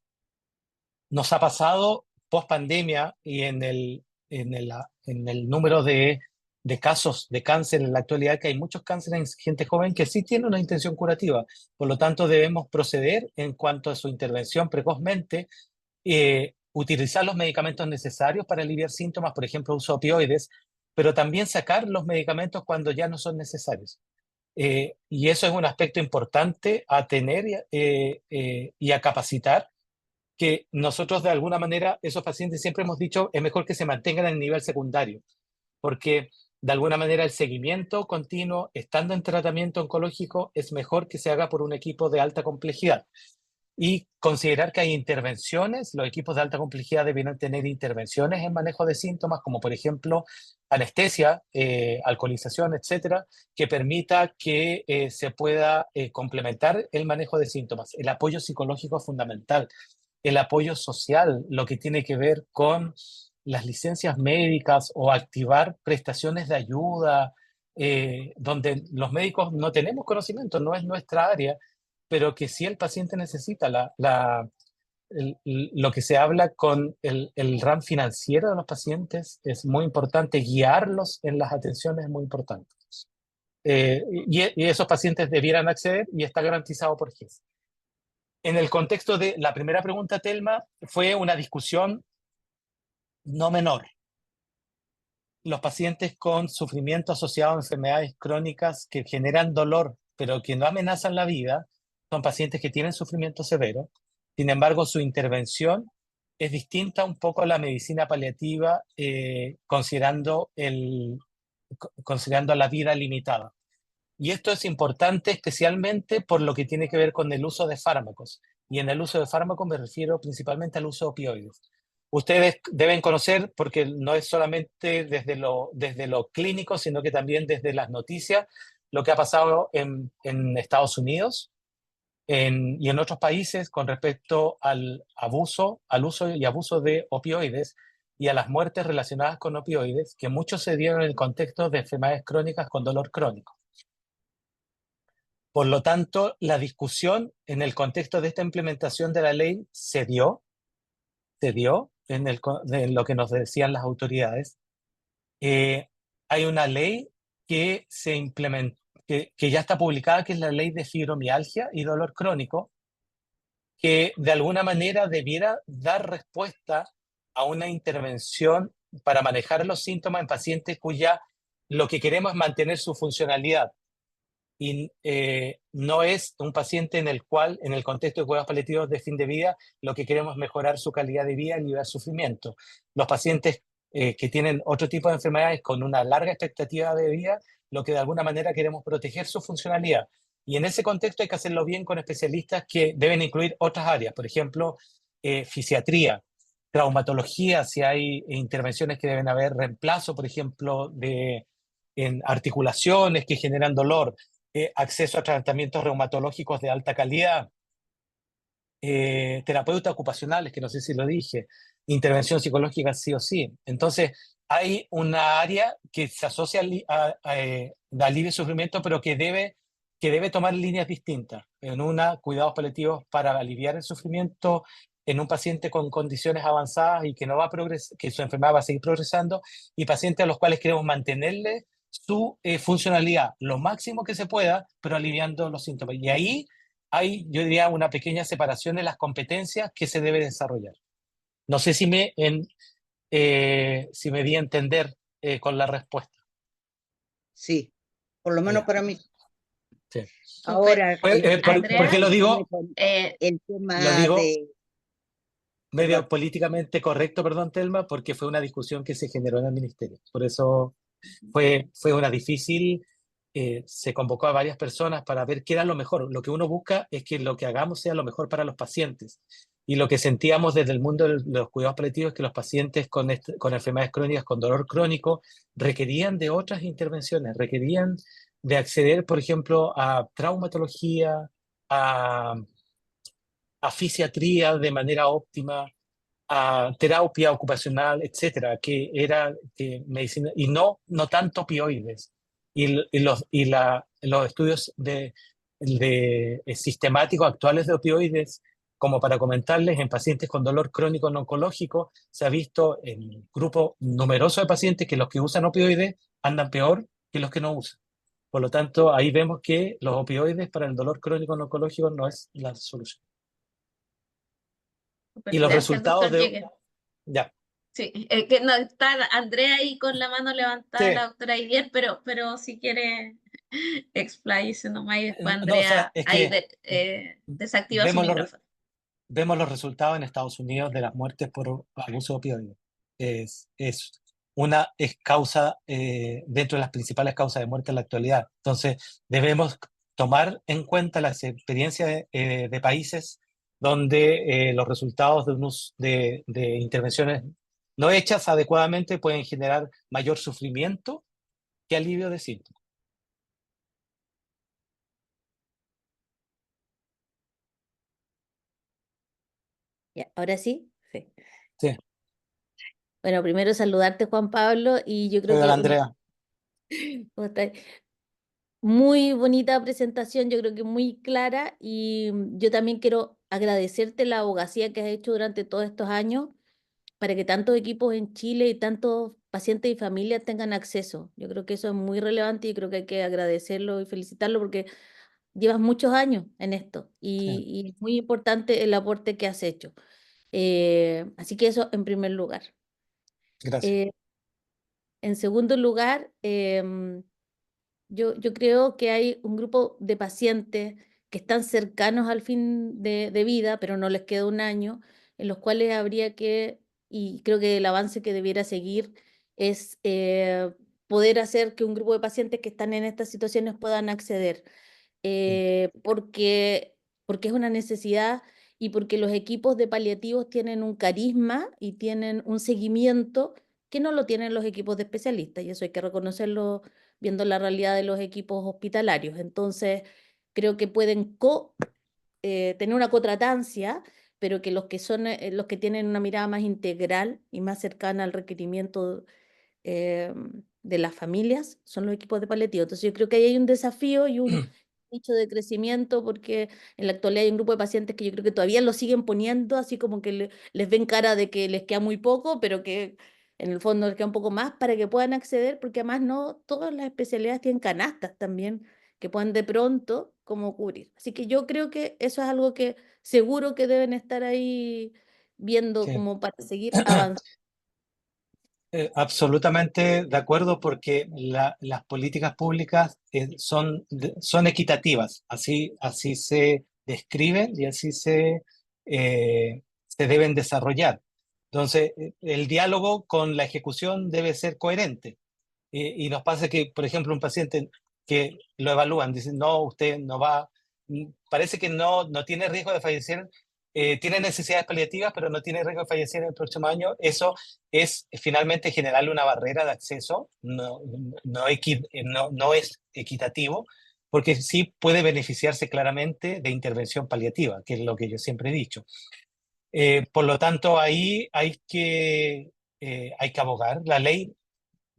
Nos ha pasado post pandemia y en el número de casos de cáncer en la actualidad, que hay muchos cánceres en gente joven que sí tiene una intención curativa. Por lo tanto, debemos proceder en cuanto a su intervención precozmente, utilizar los medicamentos necesarios para aliviar síntomas, por ejemplo, uso de opioides, pero también sacar los medicamentos cuando ya no son necesarios. Y eso es un aspecto importante a tener y a capacitar, que nosotros de alguna manera, esos pacientes siempre hemos dicho, es mejor que se mantengan en el nivel secundario, porque de alguna manera el seguimiento continuo, estando en tratamiento oncológico, es mejor que se haga por un equipo de alta complejidad. Y considerar que hay intervenciones, los equipos de alta complejidad debieran tener intervenciones en manejo de síntomas, como por ejemplo anestesia, alcoholización, etcétera, que permita que se pueda complementar el manejo de síntomas. El apoyo psicológico es fundamental, el apoyo social, lo que tiene que ver con las licencias médicas o activar prestaciones de ayuda, donde los médicos no tenemos conocimiento, no es nuestra área, pero que si el paciente necesita lo que se habla con el RAM financiero de los pacientes, es muy importante, guiarlos en las atenciones es muy importante. Y esos pacientes debieran acceder y está garantizado por GES. En el contexto de la primera pregunta, Telma, fue una discusión no menor. Los pacientes con sufrimiento asociado a enfermedades crónicas que generan dolor, pero que no amenazan la vida, son pacientes que tienen sufrimiento severo. Sin embargo, su intervención es distinta un poco a la medicina paliativa, considerando la vida limitada. Y esto es importante especialmente por lo que tiene que ver con el uso de fármacos. Y en el uso de fármacos me refiero principalmente al uso de opioides. Ustedes deben conocer, porque no es solamente desde lo clínico, sino que también desde las noticias, lo que ha pasado en Estados Unidos y en otros países con respecto al uso y abuso de opioides y a las muertes relacionadas con opioides, que muchos se dieron en el contexto de enfermedades crónicas con dolor crónico. Por lo tanto, la discusión en el contexto de esta implementación de la ley se dio en lo que nos decían las autoridades. Hay una ley que se implementó, que ya está publicada, que es la ley de fibromialgia y dolor crónico, que de alguna manera debiera dar respuesta a una intervención para manejar los síntomas en pacientes cuya lo que queremos es mantener su funcionalidad. Y no es un paciente en el cual, en el contexto de cuidados paliativos de fin de vida, lo que queremos es mejorar su calidad de vida y aliviar sufrimiento. Los pacientes que tienen otro tipo de enfermedades con una larga expectativa de vida, lo que de alguna manera queremos proteger su funcionalidad. Y en ese contexto hay que hacerlo bien con especialistas que deben incluir otras áreas, por ejemplo, fisiatría, traumatología, si hay intervenciones que deben haber reemplazo, por ejemplo, en articulaciones que generan dolor, acceso a tratamientos reumatológicos de alta calidad, terapeutas ocupacionales, que no sé si lo dije, intervención psicológica sí o sí. Entonces, hay una área que se asocia de alivio y sufrimiento, pero que debe tomar líneas distintas. En una, cuidados paliativos para aliviar el sufrimiento en un paciente con condiciones avanzadas y que no va a que su enfermedad va a seguir progresando, y pacientes a los cuales queremos mantenerle su funcionalidad lo máximo que se pueda, pero aliviando los síntomas. Y ahí hay, yo diría, una pequeña separación en las competencias que se debe desarrollar. No sé si me di a entender con la respuesta. Sí, por lo menos Ya, para mí. sí. Súper. Ahora, Andrea, ¿Por qué lo digo? el Lo tema digo de, medio perdón, políticamente correcto, perdón, Telma, porque fue una discusión que se generó en el ministerio. Por eso fue una difícil, se convocó a varias personas para ver qué era lo mejor. Lo que uno busca es que lo que hagamos sea lo mejor para los pacientes. Y lo que sentíamos desde el mundo de los cuidados paliativos es que los pacientes con enfermedades crónicas, con dolor crónico, requerían de otras intervenciones, requerían de acceder, por ejemplo, a traumatología, a, a fisiatría de manera óptima, a terapia ocupacional, etcétera, que medicina, y no tanto opioides. Los estudios sistemáticos actuales de opioides, como para comentarles, en pacientes con dolor crónico no oncológico, se ha visto en un grupo numeroso de pacientes que los que usan opioides andan peor que los que no usan. Por lo tanto, ahí vemos que los opioides para el dolor crónico no oncológico no es la solución. súper. Y los Gracias, resultados doctor de... Jäger. Ya, Sí, que no está Andrea ahí con la mano levantada, sí. la doctora Idier, pero si quiere expláyese nomás y después No, o sea, Andrea es ahí que desactiva su vemos los, micrófono. vemos los resultados en Estados Unidos de las muertes por abuso de opioides. Es causa, dentro de las principales causas de muerte en la actualidad. Entonces, debemos tomar en cuenta las experiencias de países donde los resultados de intervenciones no hechas adecuadamente pueden generar mayor sufrimiento que alivio de síntomas. Ya, ahora sí. Sí. Sí, Bueno, primero saludarte, Juan Pablo, y yo creo Hola, que Andrea. ¿cómo estás? Muy bonita presentación, yo creo que muy clara, y yo también quiero agradecerte la abogacía que has hecho durante todos estos años para que tantos equipos en Chile y tantos pacientes y familias tengan acceso. Yo creo que eso es muy relevante y creo que hay que agradecerlo y felicitarlo porque llevas muchos años en esto Sí, y es muy importante el aporte que has hecho. Así que eso en primer lugar. gracias. Eh, en segundo lugar, yo creo que hay un grupo de pacientes que están cercanos al fin de vida, pero no les queda un año, en los cuales habría que, y creo que el avance que debiera seguir es poder hacer que un grupo de pacientes que están en estas situaciones puedan acceder, Sí, porque es una necesidad y porque los equipos de paliativos tienen un carisma y tienen un seguimiento que no lo tienen los equipos de especialistas, y eso hay que reconocerlo viendo la realidad de los equipos hospitalarios. Entonces, creo que pueden tener una cotratancia, pero que los que tienen una mirada más integral y más cercana al requerimiento eh, de las familias son los equipos de paliativo. Entonces, yo creo que ahí hay un desafío y un nicho de crecimiento, porque en la actualidad hay un grupo de pacientes que yo creo que todavía lo siguen poniendo, así como que les ven cara de que les queda muy poco, pero que en el fondo les queda un poco más para que puedan acceder, porque además no todas las especialidades tienen canastas también que puedan de pronto como cubrir. Así que yo creo que eso es algo que seguro que deben estar ahí viendo sí. como para seguir avanzando. Absolutamente de acuerdo porque las políticas públicas son equitativas, así se describen y así se deben desarrollar. Entonces, el diálogo con la ejecución debe ser coherente. Y nos pasa que, por ejemplo, un paciente que lo evalúan, dicen, no, usted no va, parece que no tiene riesgo de fallecer, tiene necesidades paliativas, pero no tiene riesgo de fallecer en el próximo año. Eso es finalmente generarle una barrera de acceso, no es equitativo, porque sí puede beneficiarse claramente de intervención paliativa, que es lo que yo siempre he dicho. Por lo tanto, ahí hay que abogar. La ley,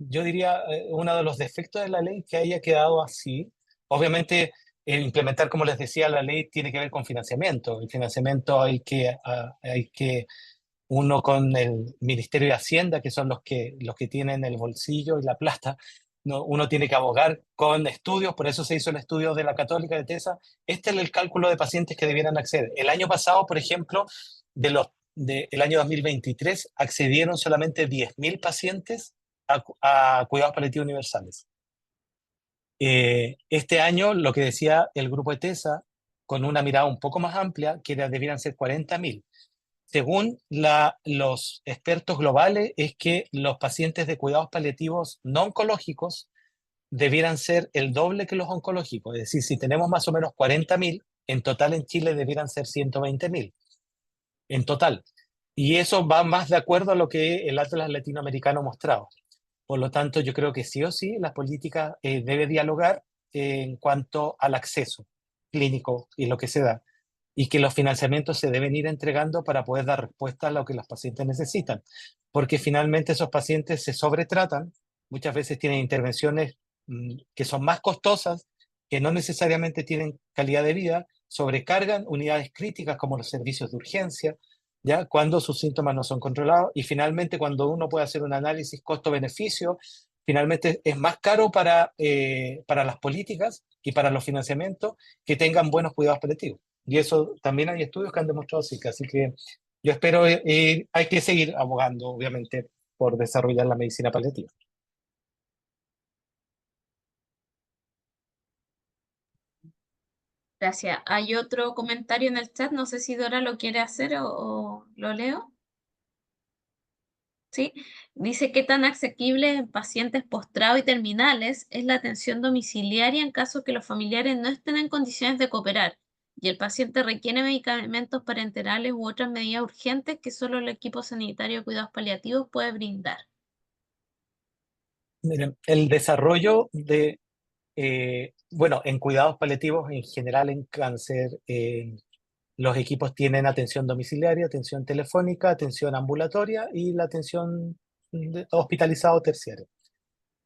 yo diría, uno de los defectos de la ley que haya quedado así. Obviamente, implementar, como les decía, la ley tiene que ver con financiamiento. El financiamiento hay que uno con el Ministerio de Hacienda, que son los que tienen el bolsillo y la plata, uno tiene que abogar con estudios, por eso se hizo el estudio de la Católica de TESA. Este es el cálculo de pacientes que debieran acceder. El año pasado, por ejemplo, del año 2023, accedieron solamente 10.000 pacientes a cuidados paliativos universales. Este año, lo que decía el grupo de TESA, con una mirada un poco más amplia, que debieran ser 40.000. Según los expertos globales, es que los pacientes de cuidados paliativos no oncológicos debieran ser el doble que los oncológicos. Es decir, si tenemos más o menos 40.000, en total en Chile debieran ser 120.000. En total. Y eso va más de acuerdo a lo que el Atlas Latinoamericano mostraba. Por lo tanto, yo creo que sí o sí la política debe dialogar en cuanto al acceso clínico y lo que se da, y que los financiamientos se deben ir entregando para poder dar respuesta a lo que los pacientes necesitan, porque finalmente esos pacientes se sobretratan, muchas veces tienen intervenciones que son más costosas, que no necesariamente tienen calidad de vida, sobrecargan unidades críticas como los servicios de urgencia, ¿ya? Cuando sus síntomas no son controlados, y finalmente cuando uno puede hacer un análisis costo-beneficio, finalmente es más caro para las políticas y para los financiamientos que tengan buenos cuidados paliativos. Y eso también hay estudios que han demostrado así que yo espero, hay que seguir abogando, obviamente, por desarrollar la medicina paliativa. Gracias. Hay otro comentario en el chat, no sé si Dora lo quiere hacer o lo leo. ¿Sí? Dice, ¿qué tan asequible en pacientes postrados y terminales es la atención domiciliaria en caso que los familiares no estén en condiciones de cooperar y el paciente requiere medicamentos parenterales u otras medidas urgentes que solo el equipo sanitario de cuidados paliativos puede brindar? Miren, el desarrollo de, bueno, en cuidados paliativos en general en cáncer, los equipos tienen atención domiciliaria, atención telefónica, atención ambulatoria y la atención hospitalizada o terciaria.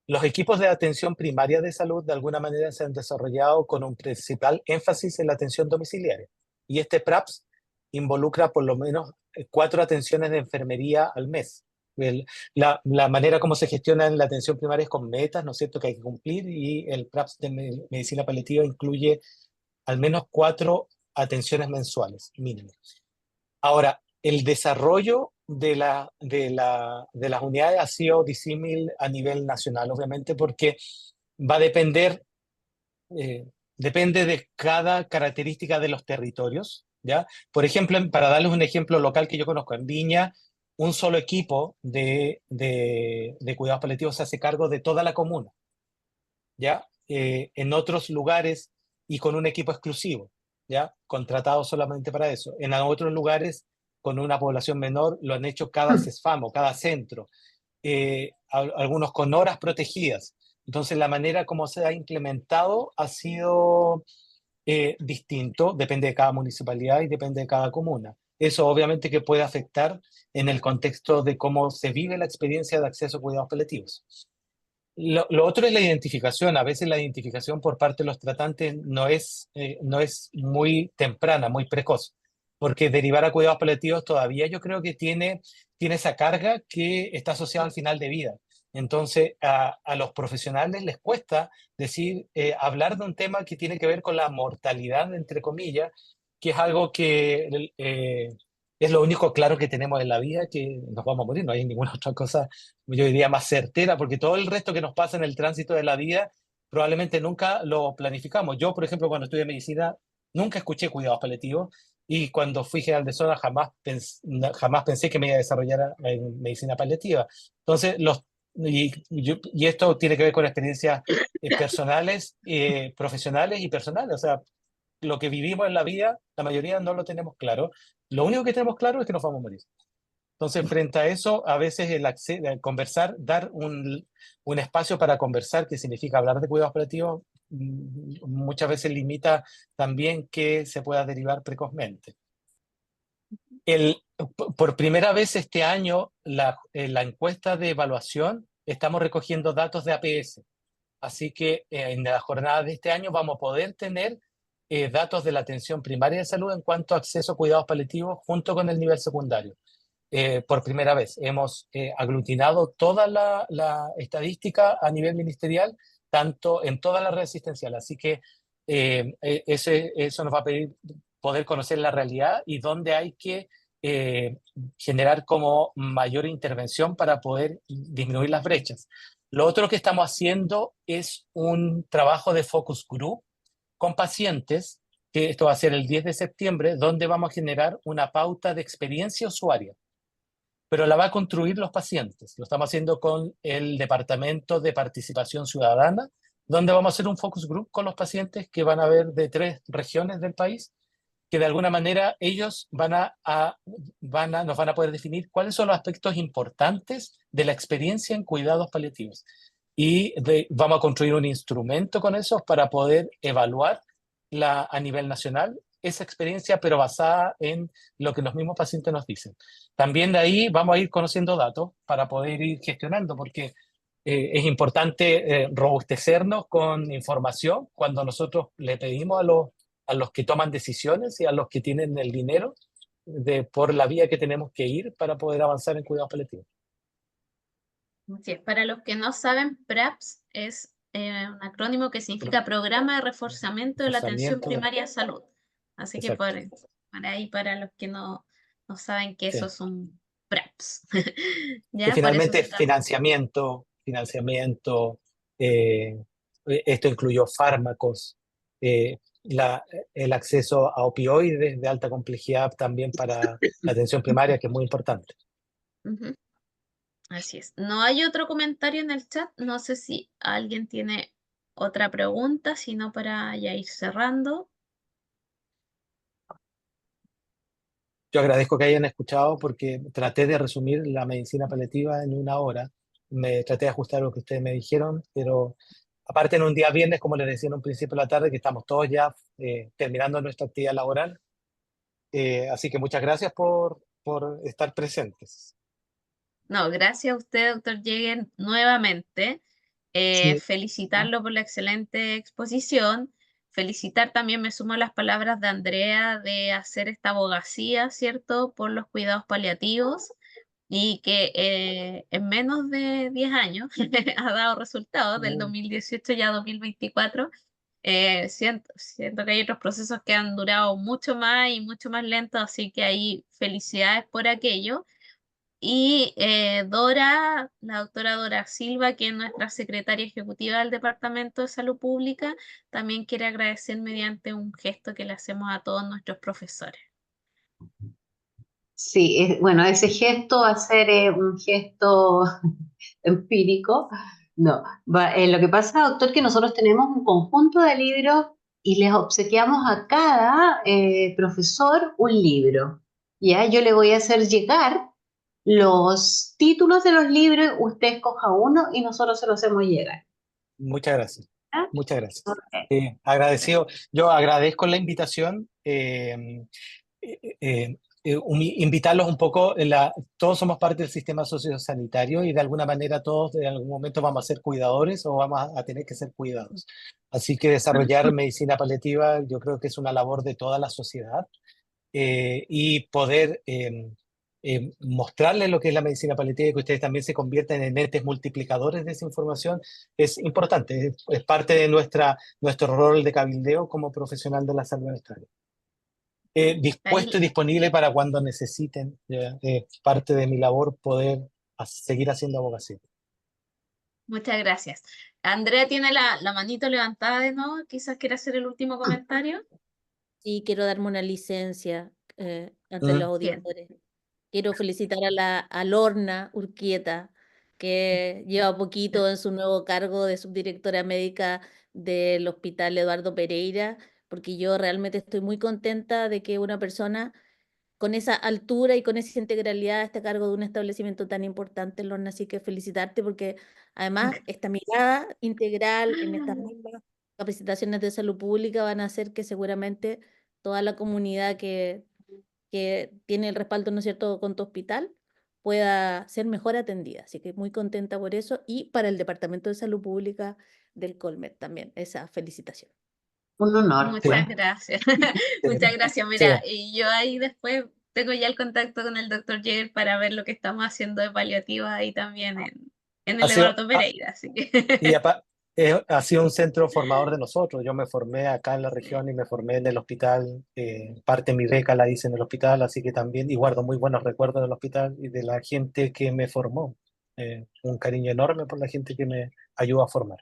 Los equipos de atención primaria de salud de alguna manera se han desarrollado con un principal énfasis en la atención domiciliaria. Y este PRAPS involucra por lo menos 4 atenciones de enfermería al mes. La manera como se gestiona en la atención primaria es con metas, ¿no es cierto?, que hay que cumplir, y el PRAPS de medicina paliativa incluye al menos 4 atenciones mensuales, mínimo. Ahora, el desarrollo de las unidades ha sido disímil a nivel nacional, obviamente, porque va a depender, depende de cada característica de los territorios, ¿ya? Por ejemplo, para darles un ejemplo local que yo conozco, en Viña, un solo equipo de cuidados paliativos se hace cargo de toda la comuna, ¿ya? En otros lugares, y con un equipo exclusivo, ¿ya? Contratado solamente para eso. En otros lugares, con una población menor, lo han hecho cada CESFAM o cada centro, algunos con horas protegidas. Entonces, la manera como se ha implementado ha sido distinto, depende de cada municipalidad y depende de cada comuna. Eso obviamente que puede afectar en el contexto de cómo se vive la experiencia de acceso a cuidados paliativos. Lo otro es la identificación. A veces la identificación por parte de los tratantes no es muy temprana, muy precoz, porque derivar a cuidados paliativos todavía yo creo que tiene esa carga que está asociada al final de vida. Entonces, a los profesionales les cuesta hablar de un tema que tiene que ver con la mortalidad, entre comillas, que es algo que es lo único claro que tenemos en la vida, que nos vamos a morir, no hay ninguna otra cosa, yo diría, más certera, porque todo el resto que nos pasa en el tránsito de la vida probablemente nunca lo planificamos. Yo, por ejemplo, cuando estudié medicina, nunca escuché cuidados paliativos, y cuando fui general de zona jamás pensé que me iba a desarrollar en medicina paliativa. Entonces, y esto tiene que ver con experiencias personales, profesionales y personales. O sea, lo que vivimos en la vida, la mayoría no lo tenemos claro. Lo único que tenemos claro es que nos vamos a morir. Entonces, frente a eso, a veces el conversar, dar un espacio para conversar, que significa hablar de cuidados paliativos, muchas veces limita también que se pueda derivar precozmente. Por primera vez este año, la encuesta de evaluación, estamos recogiendo datos de APS. Así que en la jornada de este año vamos a poder tener datos de la atención primaria de salud en cuanto a acceso a cuidados paliativos junto con el nivel secundario. por primera vez. Hemos aglutinado toda la estadística a nivel ministerial, tanto en toda la red asistencial. Así que eso nos va a pedir poder conocer la realidad y dónde hay que generar como mayor intervención para poder disminuir las brechas. Lo otro que estamos haciendo es un trabajo de focus group con pacientes, que esto va a ser el 10 de septiembre, donde vamos a generar una pauta de experiencia usuaria, pero la va a construir los pacientes. Lo estamos haciendo con el Departamento de Participación Ciudadana, donde vamos a hacer un focus group con los pacientes que van a ver de 3 regiones del país, que de alguna manera ellos nos van a poder definir cuáles son los aspectos importantes de la experiencia en cuidados paliativos. Y vamos a construir un instrumento con eso para poder evaluar a nivel nacional esa experiencia, pero basada en lo que los mismos pacientes nos dicen. También de ahí vamos a ir conociendo datos para poder ir gestionando, porque es importante robustecernos con información cuando nosotros le pedimos a los que toman decisiones y a los que tienen el dinero por la vía que tenemos que ir para poder avanzar en cuidados paliativos. Así es. Para los que no saben, PRAPS es un acrónimo que significa Programa de Reforzamiento de la Atención Primaria de Salud. Así que por ahí, para los que no saben que eso es un PRAPS. ¿Ya? Que finalmente es financiamiento, esto incluyó fármacos, el acceso a opioides de alta complejidad también para la atención primaria, que es muy importante. Así es. No hay otro comentario en el chat. No sé si alguien tiene otra pregunta, sino para ya ir cerrando. Yo agradezco que hayan escuchado porque traté de resumir la medicina paliativa en 1 hora. Me traté de ajustar lo que ustedes me dijeron, pero aparte en un día viernes, como les decía en un principio de la tarde, que estamos todos ya terminando nuestra actividad laboral. Así que muchas gracias por estar presentes. No, gracias a usted, doctor Jäger, nuevamente. Sí. Felicitarlo por la excelente exposición. Felicitar también, me sumo a las palabras de Andrea, de hacer esta abogacía, ¿cierto?, por los cuidados paliativos y que en menos de 10 años ha dado resultados, del 2018 ya a 2024. Siento que hay otros procesos que han durado mucho más y mucho más lentos, así que ahí felicidades por aquello. Y Dora, la doctora Dora Silva, que es nuestra secretaria ejecutiva del Departamento de Salud Pública, también quiere agradecer mediante un gesto que le hacemos a todos nuestros profesores. Sí, bueno, ese gesto va a ser un gesto empírico. No, lo que pasa, doctor, que nosotros tenemos un conjunto de libros y les obsequiamos a cada profesor un libro. ¿Ya? Yo le voy a hacer llegar los títulos de los libros, usted escoja uno y nosotros se los hacemos llegar. Muchas gracias. ¿Ah? Muchas gracias. Okay. Agradecido. Yo agradezco la invitación. Invitarlos un poco, todos somos parte del sistema sociosanitario y de alguna manera todos en algún momento vamos a ser cuidadores o vamos a tener que ser cuidados. Así que desarrollar medicina paliativa yo creo que es una labor de toda la sociedad y poder mostrarles lo que es la medicina paliativa y que ustedes también se convierten en entes multiplicadores de esa información es importante, es parte de nuestro rol de cabildeo como profesional de la salud en esta área. Dispuesto y disponible para cuando necesiten, parte de mi labor poder seguir haciendo abogacía. Muchas gracias. Andrea tiene la manito levantada de nuevo, quizás quiera hacer el último comentario. Sí, quiero darme una licencia ante los auditores. Quiero felicitar a Lorna Urquieta, que lleva poquito en su nuevo cargo de subdirectora médica del Hospital Eduardo Pereira, porque yo realmente estoy muy contenta de que una persona con esa altura y con esa integralidad esté a cargo de un establecimiento tan importante, Lorna, así que felicitarte porque además esta mirada integral en estas mismas capacitaciones de salud pública van a hacer que seguramente toda la comunidad que tiene el respaldo, ¿no es cierto?, con tu hospital, pueda ser mejor atendida. Así que muy contenta por eso y para el Departamento de Salud Pública del Colmet también, esa felicitación. Un honor. Muchas gracias. Muchas gracias. Mira, y yo ahí después tengo ya el contacto con el doctor Jäger para ver lo que estamos haciendo de paliativa ahí también en Ha el sido, Eduardo Pereira, así que y ha sido un centro formador de nosotros. Yo me formé acá en la región y me formé en el hospital. Parte de mi beca la hice en el hospital, así que también, y guardo muy buenos recuerdos del hospital y de la gente que me formó. Un cariño enorme por la gente que me ayudó a formar.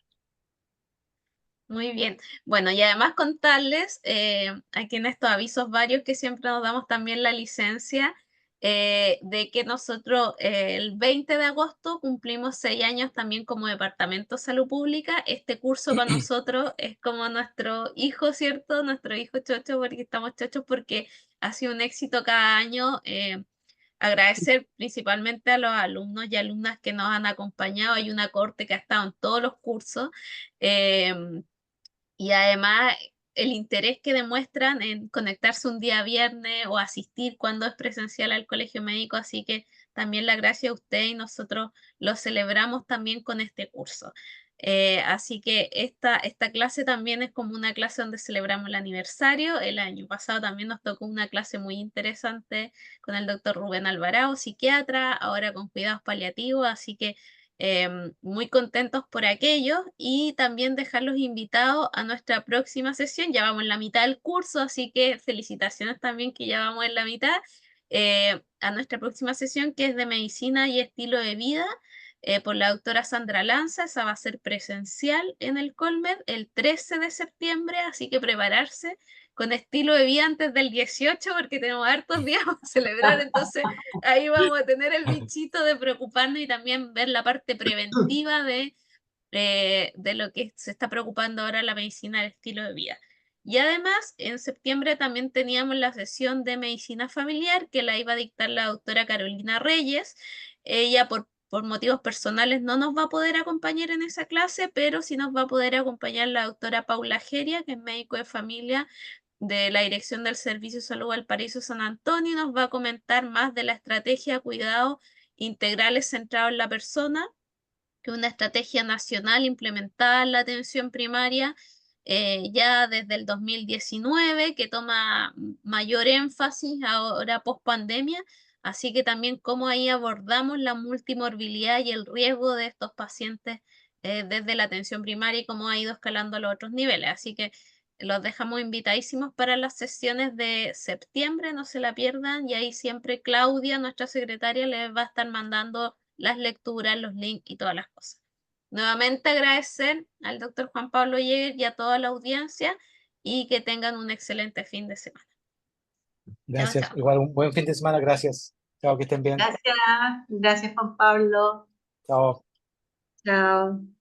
muy bien. Bueno, y además contarles, aquí en estos avisos varios que siempre nos damos también la licencia, de que nosotros el 20 de agosto cumplimos 6 años también como Departamento de Salud Pública. Este curso para nosotros es como nuestro hijo, ¿cierto? Nuestro hijo chocho, porque estamos chochos porque ha sido un éxito cada año. Agradecer principalmente a los alumnos y alumnas que nos han acompañado. Hay una corte que ha estado en todos los cursos. em, y además el interés que demuestran en conectarse un día viernes o asistir cuando es presencial al colegio médico, así que también la gracia a usted y nosotros lo celebramos también con este curso. Así que esta clase también es como una clase donde celebramos el aniversario. El año pasado también nos tocó una clase muy interesante con el doctor Rubén Alvarado, psiquiatra, ahora con cuidados paliativos, así que muy contentos por aquello y también dejarlos invitados a nuestra próxima sesión. Ya vamos en la mitad del curso, así que felicitaciones también que ya vamos en la mitad. A nuestra próxima sesión que es de medicina y estilo de vida por la doctora Sandra Lanza. Esa va a ser presencial en el Colmed el 13 de septiembre, así que prepararse con estilo de vida antes del 18 porque tenemos hartos días para celebrar, entonces ahí vamos a tener el bichito de preocuparnos y también ver la parte preventiva de lo que se está preocupando ahora la medicina del estilo de vida. Y además, en septiembre también teníamos la sesión de medicina familiar que la iba a dictar la doctora Carolina Reyes. Ella por motivos personales no nos va a poder acompañar en esa clase, pero sí nos va a poder acompañar la doctora Paula Geria, que es médico de familia de la Dirección del Servicio de Salud Valparaíso San Antonio, nos va a comentar más de la estrategia de cuidados integrales centrados en la persona, que es una estrategia nacional implementada en la atención primaria ya desde el 2019, que toma mayor énfasis ahora post pandemia. Así que también cómo ahí abordamos la multimorbilidad y el riesgo de estos pacientes desde la atención primaria y cómo ha ido escalando a los otros niveles. Así que los dejamos invitadísimos para las sesiones de septiembre, no se la pierdan. Y ahí siempre Claudia, nuestra secretaria, les va a estar mandando las lecturas, los links y todas las cosas. Nuevamente agradecer al doctor Juan Pablo Jäger y a toda la audiencia y que tengan un excelente fin de semana. Chao, Gracias. chao. Igual un buen fin de semana. Gracias. Chao, que estén bien. Gracias, gracias Juan Pablo. Chao. Chao.